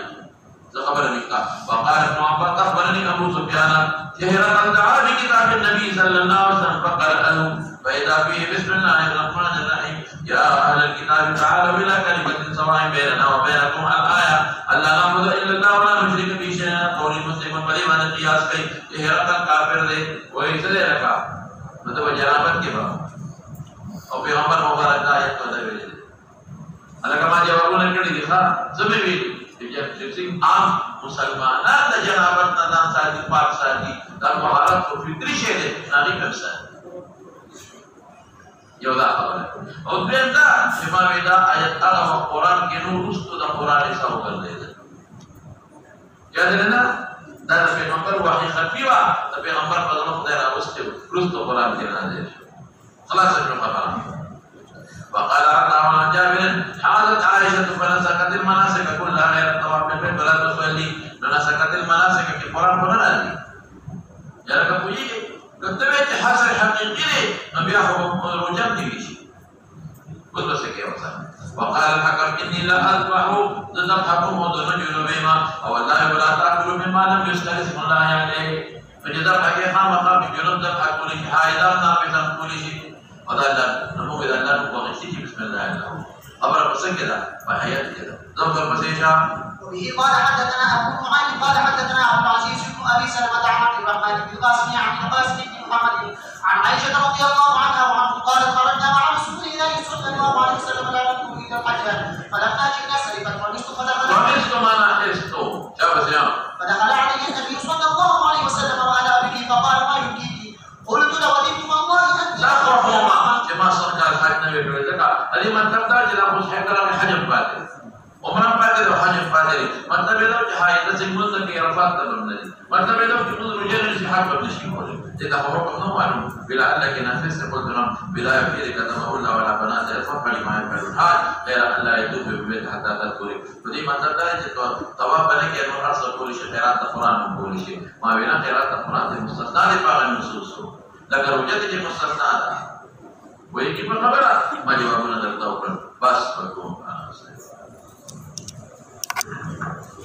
خبرني وقال ابن عباس أخبرني أبو سفيان شهرة دعا بكتاب النبي صلى الله عليه وسلم فقرأه فإذا فيه بسم الله الرحمن الرحيم يا أهل الكتاب تعالوا إلى كلمة سواء بيننا وبينكم الآية ألا نعبد إلا الله ولا نشرك به شيئا قول مسلم فلما القياس كي شهرة الكافر دے وہی سے دے رکھا مطلب جنابت کے بعد اور پیغمبر مبارک کا آیت کو دے اللہ کما جوابوں نے کڑی دکھا زمین بھی جب عام مسلمانان دا جنابت نظام ساتھی پاک ساتھی دا مہارت کو فکری شہدے نامی کرسا یو دا خبر ہے اور دویم دا امام دا آیت آغا و قرآن کے نور رستو دا قرآن ایسا ہو کر دے دا یاد رہنا دا پیغمبر وحی خلفی وا دا پیغمبر پدنو خدای را رستو قرآن کے نازل خلاص ابن خبران وقال عن جابر حاضت عائشة فنسكت المناسك كلها غير الطواف بالبيت ولا تصلي فنسكت المناسك في القرآن فنادي يا لك بوجي كتبت حصر حقيقي نبي أخو رجال تبيشي قلت بس كيف وقال الحكم إني لا أذبح ذبحكم وذن جنوبهما والله ولا تأكلوا مما لم يستحسن الله عليه فجذبحك خامقا في جنوب ذبحكم لك حائدا نابتا كل شيء وذلك نمو إذا الله وغشتك بسم الله الرحمن الرحيم أبرا بسن كده وحيات كده ذكر مسيشا وبه قال حدثنا ابو نعيم قال حدثنا عبد العزيز بن ابي سلمة عن عبد الرحمن بن القاسم عن القاسم بن محمد عن عائشه رضي الله عنها وعنه قالت خرجنا مع رسول الله صلى الله عليه وسلم لا نكون الى الحج فلما جئنا سرقت ومست ومست معنى حسته شاف سيام فدخل عليه النبي صلى الله عليه وسلم وانا ابكي فقال ما يبكيك؟ قلت لوددت والله انت لا ترحمه جماعة صدق الحج نبي بردك هذه من تبدأ جل أبو سحيق رامي حجم باطل عمران باطل وحجم باطل مطلب يدو جهاي نسيب منذ كي رفات تبنى مطلب يدو كي منذ رجال نسيحات ببنشي قولي إذا حروق ابنه معلوم بلا ألا كي نفس قلت لهم بلا يبكي كتمه الله ولا بنات يصفى لما يفعل الحال غير أن لا يدوب ببيت حتى تذكري فدي مطلب داري جتو طواب بنك أنه أرسل كل شيء خيرات القرآن كل شيء ما بينا خيرات القرآن المستثنى لباغ النصوص لكن وجدت مستثنى وهي كيف خبرها ما جوابنا درتاوكن بس بكم